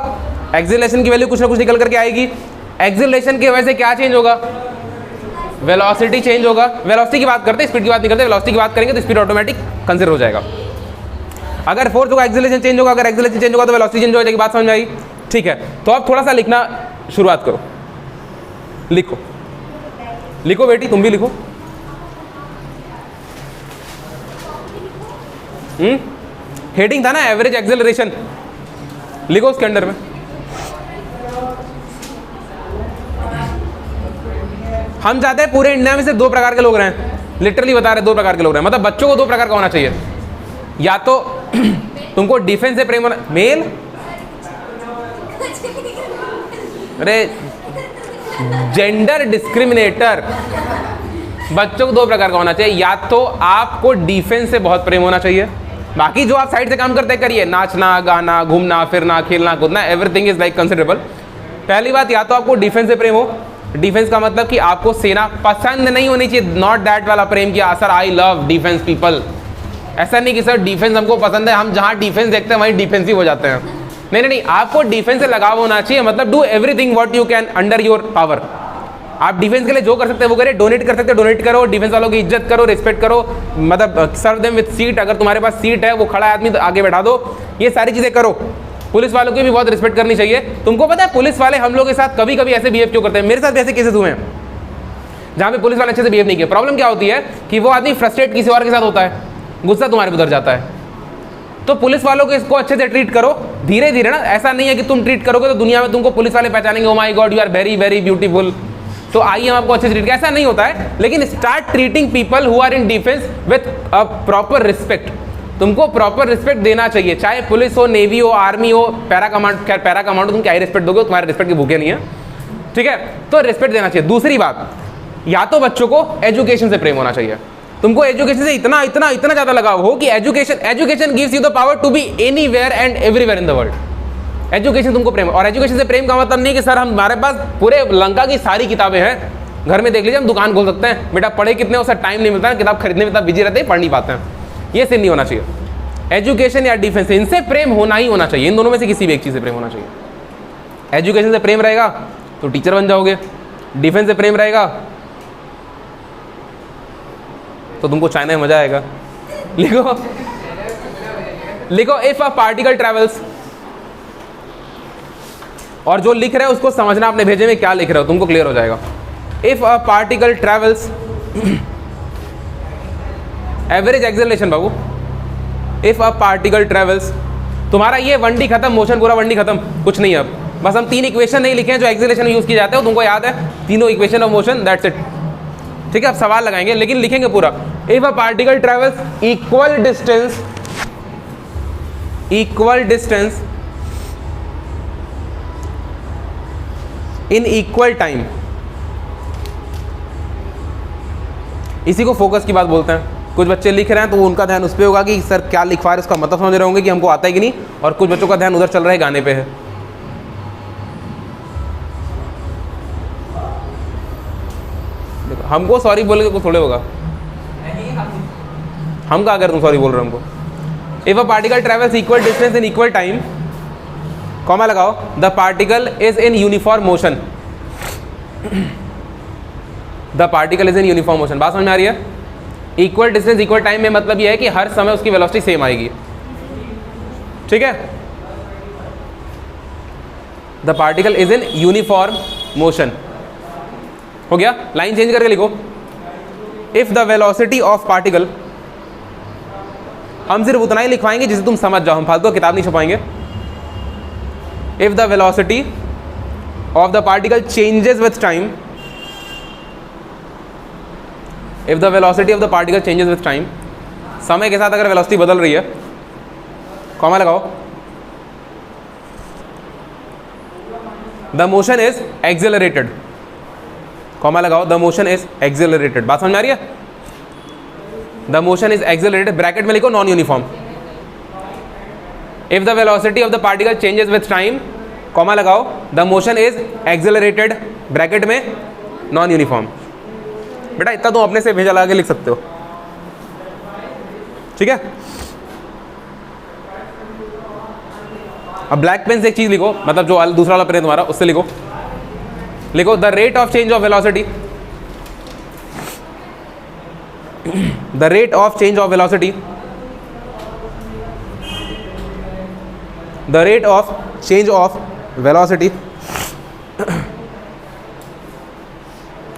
एक्सेलरेशन की वैल्यू कुछ ना कुछ निकल करके आएगी। एक्सेलरेशन की वजह से क्या चेंज होगा? वेलोसिटी चेंज होगा। वेलोसिटी की बात करते हैं, स्पीड की बात नहीं करते। वेलोसिटी की बात करेंगे तो स्पीड ऑटोमेटिक कंसिडर हो जाएगा। अगर फोर्स होगा एक्सेलरेशन चेंज होगा, अगर एक्सेलरेशन चेंज होगा तो वेलोसिटी चेंज हो जाएगी। बात समझ में आई? ठीक है, तो अब थोड़ा सा लिखना शुरुआत करो, लिखो लिखो बेटी, तुम भी लिखो। हेडिंग था ना एवरेज एक्सेलरेशन, लिखो उसके अंडर में। हम चाहते हैं पूरे इंडिया में से दो प्रकार के लोग रहें, लिटरली बता रहे, दो प्रकार के लोग रहें। मतलब बच्चों को दो प्रकार का होना चाहिए, या तो तुमको डिफेंस से प्रेम होना, मेल, अरे जेंडर डिस्क्रिमिनेटर। बच्चों को दो प्रकार का होना चाहिए, या तो आपको डिफेंस से बहुत प्रेम होना चाहिए, बाकी जो आप साइड से काम करते करिए, नाचना गाना घूमना फिरना खेलना कूदना, एवरीथिंग इज लाइक कंसिडरेबल। पहली बात, या तो आपको डिफेंस से प्रेम हो। डिफेंस का मतलब कि आपको सेना पसंद नहीं होनी चाहिए, नॉट दैट वाला प्रेम किया sir I love defence people, ऐसा नहीं कि सर डिफेंस हमको पसंद है, हम जहां डिफेंस देखते हैं वहीं डिफेंसिव हो जाते हैं। नहीं नहीं नहीं, आपको डिफेंस से लगाव होना चाहिए, मतलब do everything what you can under your power. आप डिफेंस के लिए जो कर सकते हैं वो करिए, डोनेट कर सकते हैं डोनेट करो, डिफेंस वालों की इज्जत करो, रिस्पेक्ट करो, मतलब सर्व देम विद सीट, अगर तुम्हारे पास सीट है वो खड़ा आदमी तो आगे बैठा दो, ये सारी चीजें करो। पुलिस वालों की भी बहुत रिस्पेक्ट करनी चाहिए। तुमको पता है पुलिस वाले हम लोग के साथ कभी कभी ऐसे बिहेव क्यों करते हैं? मेरे साथ ऐसे केसेस हुए हैं जहाँ पे पुलिस वाले अच्छे से बिहेव नहीं किए। प्रॉब्लम क्या होती है कि वो आदमी फ्रस्ट्रेट किसी और के साथ होता है, गुस्सा तुम्हारे पे उतर जाता है। तो पुलिस वालों को इसको अच्छे से ट्रीट करो, धीरे धीरे ना, ऐसा नहीं है कि तुम ट्रीट करोगे तो दुनिया में तुमको पुलिस वाले पहचानेंगे, oh my god you are very very beautiful, तो आइए हम आपको अच्छे से ट्रीट, ऐसा नहीं होता है। लेकिन start treating people who are in defence with a proper respect. तुमको प्रॉपर रिस्पेक्ट देना चाहिए, चाहे पुलिस हो, नेवी हो, आर्मी हो, पैरा कमांड, खैर पैरा कमांडो तुम क्या ही रिस्पेक्ट दोगे, तुम्हारे रिस्पेक्ट के भूखे नहीं है, ठीक है? तो रिस्पेक्ट देना चाहिए। दूसरी बात, या तो बच्चों को एजुकेशन से प्रेम होना चाहिए। तुमको एजुकेशन से इतना इतना इतना ज्यादा लगाव हो कि education gives you the power to be anywhere and everywhere in the world. Education तुमको प्रेम, और एजुकेशन से प्रेम का मतलब नहीं कि सर हमारे पास पूरे लंका की सारी किताबें हैं, घर में देख लीजिए हम दुकान खोल सकते हैं, बेटा पढ़े कितने हो सर, टाइम नहीं मिलता है, किताब खरीदने में इतना बिजी रहते हैं, पढ़ नहीं पाते हैं, ये सीन नहीं होना चाहिए। एजुकेशन या डिफेंस, इनसे प्रेम होना ही होना चाहिए, इन दोनों में से किसी भी एक चीज से प्रेम होना चाहिए। एजुकेशन से प्रेम रहेगा तो टीचर बन जाओगे, डिफेंस से प्रेम रहेगा तो तुमको चाइना में मजा आएगा। लिखो लिखो, इफ अ पार्टिकल ट्रेवल्स, और जो लिख रहे हो उसको समझना अपने भेजे में क्या लिख रहे हो, तुमको क्लियर हो जाएगा। If a particle travels, average acceleration Babu, if a particle travels, तुम्हारा ये 1D खत्म, मोशन पूरा 1D खत्म, कुछ नहीं। अब बस हम 3 इक्वेशन नहीं लिखे हैं जो एक्सेलरेशन में यूज किए जाते हैं, तुमको याद है तीनों equation of motion, that's it, ठीक है? अब सवाल लगाएंगे लेकिन लिखेंगे पूरा। If a particle travels equal distance in equal time, इसी को फोकस की बात बोलते हैं। कुछ बच्चे लिख रहे हैं तो उनका ध्यान उस पर होगा कि सर क्या लिखवा रहे, उसका मतलब समझ रहे होंगे कि हमको आता है कि नहीं, और कुछ बच्चों का ध्यान उधर चल रहा है, गाने पे है। देखो हमको सॉरी बोलेगे कुछ थोड़े होगा, हम कहा अगर तुम सॉरी बोल रहे हो हमको, if a particle travels equal distance in equal time, comma लगाओ, the particle is in uniform motion, the particle is in uniform motion. बात समझ में आ रही है? इक्वल डिस्टेंस इक्वल टाइम में मतलब यह है कि हर समय उसकी वेलोसिटी सेम आएगी, ठीक है। The particle is in uniform motion, हो गया। लाइन चेंज करके लिखो, if the velocity of particle, हम सिर्फ उतना ही लिखवाएंगे जिसे तुम समझ जाओ, हम फालतू किताब नहीं छपाएंगे। If the velocity of the particle changes with time, if the velocity of the particle changes with time, समय के साथ अगर वेलोसिटी बदल रही है, कॉमा लगाओ, the motion is accelerated, comma लगाओ, द मोशन इज एक्सेलरेटेड। बात समझ में आ रही है? The motion is accelerated, bracket में लिखो non uniform. If the velocity of the particle changes with time, comma लगाओ, the motion is accelerated, bracket में नॉन यूनिफॉर्म। बेटा इतना तुम अपने से भेजा लगा के लिख सकते हो, ठीक है। अब ब्लैक पेन से एक चीज लिखो, मतलब जो दूसरा वाला पेन है तुम्हारा उससे लिखो, लिखो the rate of change of velocity, the rate of change of velocity, the rate of change of velocity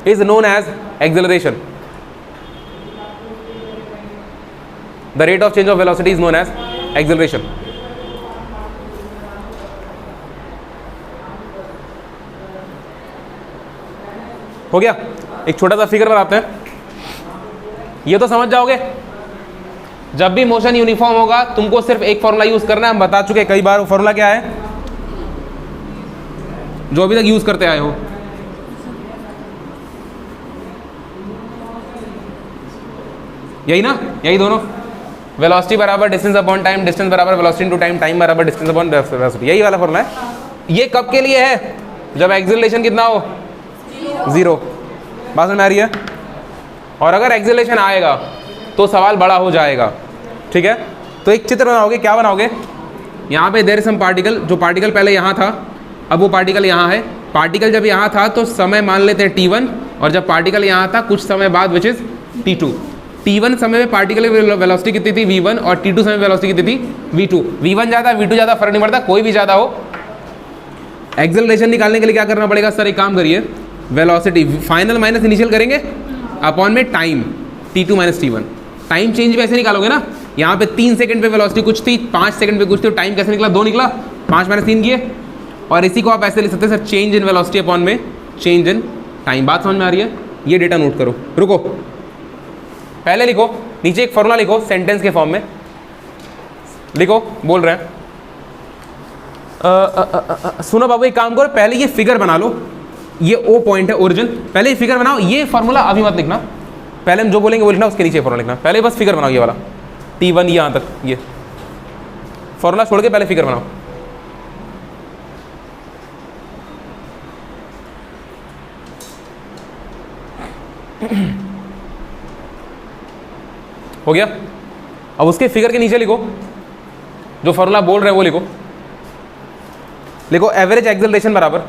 is known as acceleration. The rate of change of velocity is known as acceleration. हो गया। एक छोटा सा figure बनाते हैं, ये तो समझ जाओगे। जब भी मोशन यूनिफॉर्म होगा तुमको सिर्फ एक फॉर्मूला यूज करना है, हम बता चुके कई बार। वो फॉर्मूला क्या है जो अभी तक यूज करते आए हो? यही ना, यही दोनों, वेलोसिटी बराबर डिस्टेंस अपॉन टाइम, डिस्टेंस बराबर वेलोसिटी इनटू टाइम, टाइम बराबर डिस्टेंस अपॉन वेलोसिटी, यही वाला फॉर्मूला है। ये कब के लिए है? जब एक्सेलरेशन कितना हो? 0। बात समझ में आ रही है? और अगर एक्सेलरेशन आएगा तो सवाल बड़ा हो जाएगा, ठीक है। तो एक चित्र बनाओगे, क्या बनाओगे? यहाँ पे देयर इज सम पार्टिकल, जो पार्टिकल पहले यहाँ था, अब वो पार्टिकल यहाँ है। पार्टिकल जब यहाँ था तो समय मान लेते हैं t1, और जब पार्टिकल यहाँ था कुछ समय बाद विच इज t2। t1 समय में पार्टिकल की वेलोसिटी कितनी थी? v1, और t2 समय वेलोसिटी कितनी थी? v2। v1 ज़्यादा v2 ज़्यादा फर्क नहीं पड़ता, कोई भी ज़्यादा हो। एक्सेलरेशन निकालने के लिए क्या करना पड़ेगा? सर एक काम करिए, वेलोसिटी फाइनल माइनस इनिशियल करेंगे अपॉन में time, t2 minus t1। Time change भी ऐसे निकालोगे ना, यहाँ पे 3 सेकंड पे वेलोसिटी कुछ थी, 5 सेकंड पे कुछ थी, टाइम कैसे निकला? 2 निकला, 5 माइनस 3 किए। और इसी को आप ऐसे लिख सकते हैं sir, change in velocity upon में चेंज इन टाइम। बात समझ में आ रही है? ये डेटा नोट करो। रुको, पहले लिखो, नीचे एक फॉर्मूला लिखो सेंटेंस के फॉर्म में लिखो, बोल रहे हैं। सुनो बाबू, एक काम करो, पहले ये फिगर बना लो, ये ओ पॉइंट है ओरिजिन, पहले ये फिगर बनाओ। ये फॉर्मूला अभी मत लिखना, पहले हम जो बोलेंगे वो लिखना, उसके नीचे फॉर्मूला लिखना। पहले बस फिगर बनाओ, ये वाला t1 यहाँ तक, ये फॉर्मूला छोड़ के पहले फिगर बनाओ। हो गया। अब उसके फिगर के नीचे लिखो, जो फॉर्मूला बोल रहे हैं वो लिखो। लिखो एवरेज एक्सेलरेशन बराबर,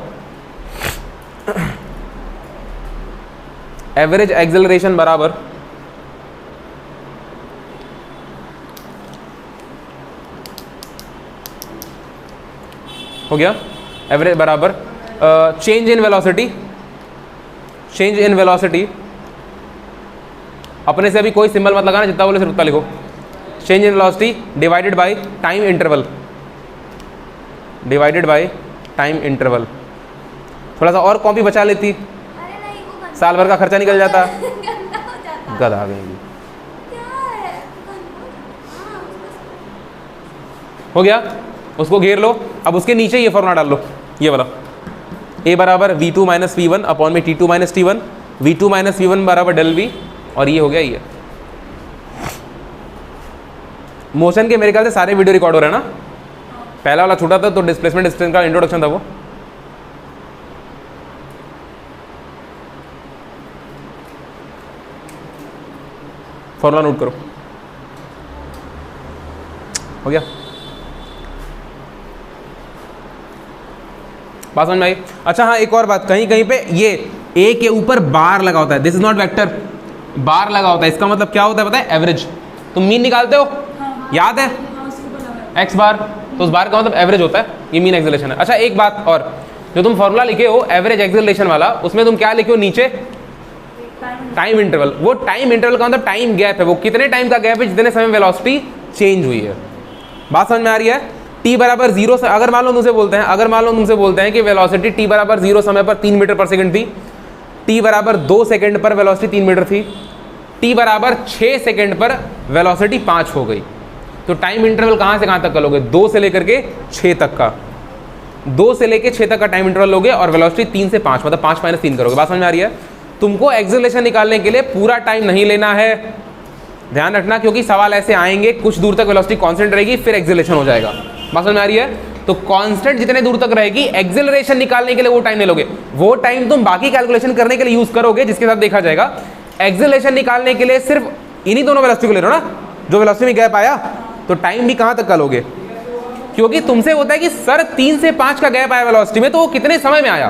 एवरेज एक्सेलरेशन बराबर हो गया, एवरेज बराबर change in velocity, change in velocity, अपने से अभी कोई सिंबल मत लगाना, जितना बोले सिर्फ उतना लिखो। Change in velocity divided by time interval, divided by time interval. थोड़ा सा और कॉपी बचा लेती, अरे नहीं, वो गंदा साल भर का खर्चा निकल जाता। गंदा हो जाता। गधा गई। क्या है? हाँ, हो गया, उसको घेर लो। अब उसके नीचे ये फॉर्मूला डाल लो, ये वाला, a बराबर v2 माइनस v1 अपॉन में t2 minus t1, v2 minus v1 बराबर डेल v, और ये हो गया ये। मोशन के मेरे ख्याल से सारे वीडियो रिकॉर्ड हो रहे हैं ना। पहला वाला छोटा था तो डिस्प्लेसमेंट डिस्टेंस का इंट्रोडक्शन था वो। फॉर्मूला नोट करो। हो गया? बात समझ में आई? अच्छा हाँ, एक और बात, कहीं कहीं पे ये ए के ऊपर बार लगा होता है, दिस इज नॉट वेक्टर, बार लगा होता है, इसका मतलब क्या होता है पता है? एवरेज। तुम मीन निकालते हो, याद है? एक्स बार, तो उस बार का मतलब एवरेज होता है, ये मीन एक्सेलरेशन है। अच्छा एक बात और, जो तुम फॉर्मूला लिखे हो एवरेज एक्सेलरेशन वाला, उसमें तुम क्या लिखे हो नीचे? Time interval. वो टाइम इंटरवल का मतलब टाइम गैप है, वो कितने टाइम का गैप है जितने समय वेलोसिटी चेंज हुई है। बात समझ में आ रही है? t बराबर 0 से अगर मान लो तुमसे बोलते हैं कि वेलोसिटी t बराबर 0 समय पर 3 मीटर पर सेकंड थी, t बराबर 2 सेकंड पर वेलोसिटी 3 मीटर थी, t बराबर 6 सेकंड पर वेलोसिटी 5 हो गई, तो टाइम इंटरवल कहाँ से कहाँ तक का लोगे? 2 से लेकर के 6 तक का, 2 से लेकर 6 तक का टाइम इंटरवल लोगे और वेलोसिटी 3 से 5, मतलब 5 - 3 करोगे। बात समझ में आ रही है? तुमको एक्सेलरेशन निकालने के लिए पूरा टाइम नहीं लेना है, ध्यान रखना, क्योंकि सवाल ऐसे आएंगे, कुछ दूर तक वेलोसिटी कांस्टेंट रहेगी, फिर एक्सेलरेशन हो जाएगा। बात समझ में आ रही है? तो कांस्टेंट जितने दूर तक रहेगी, एक्सेलरेशन निकालने के लिए वो टाइम नहीं लोगे, वो टाइम तुम बाकी कैलकुलेशन करने के लिए यूज करोगे, जिसके साथ देखा जाएगा। एक्सेलरेशन निकालने के लिए सिर्फ इन्हीं दोनों वेलोसिटी को ले लो ना, जो वेलोसिटी में गैप आया, तो टाइम भी कहां तक का लोगे? क्योंकि तुमसे होता है कि सर 3 से 5 का गैप आया वेलोसिटी में, तो वो कितने समय में आया?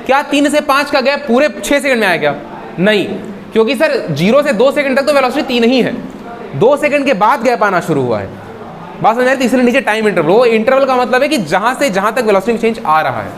क्या 3 से 5 का गैप पूरे 6 सेकंड में आया क्या? नहीं, क्योंकि सर 0 से 2 सेकंड तक तो वेलोसिटी 3 ही है, 2 सेकंड के बाद गैप आना शुरू हुआ है। बात समझ आ रही है? इसलिए नीचे टाइम इंटरवल, वो इंटरवल का मतलब है कि जहां से जहां तक वेलोसिटी चेंज आ रहा है।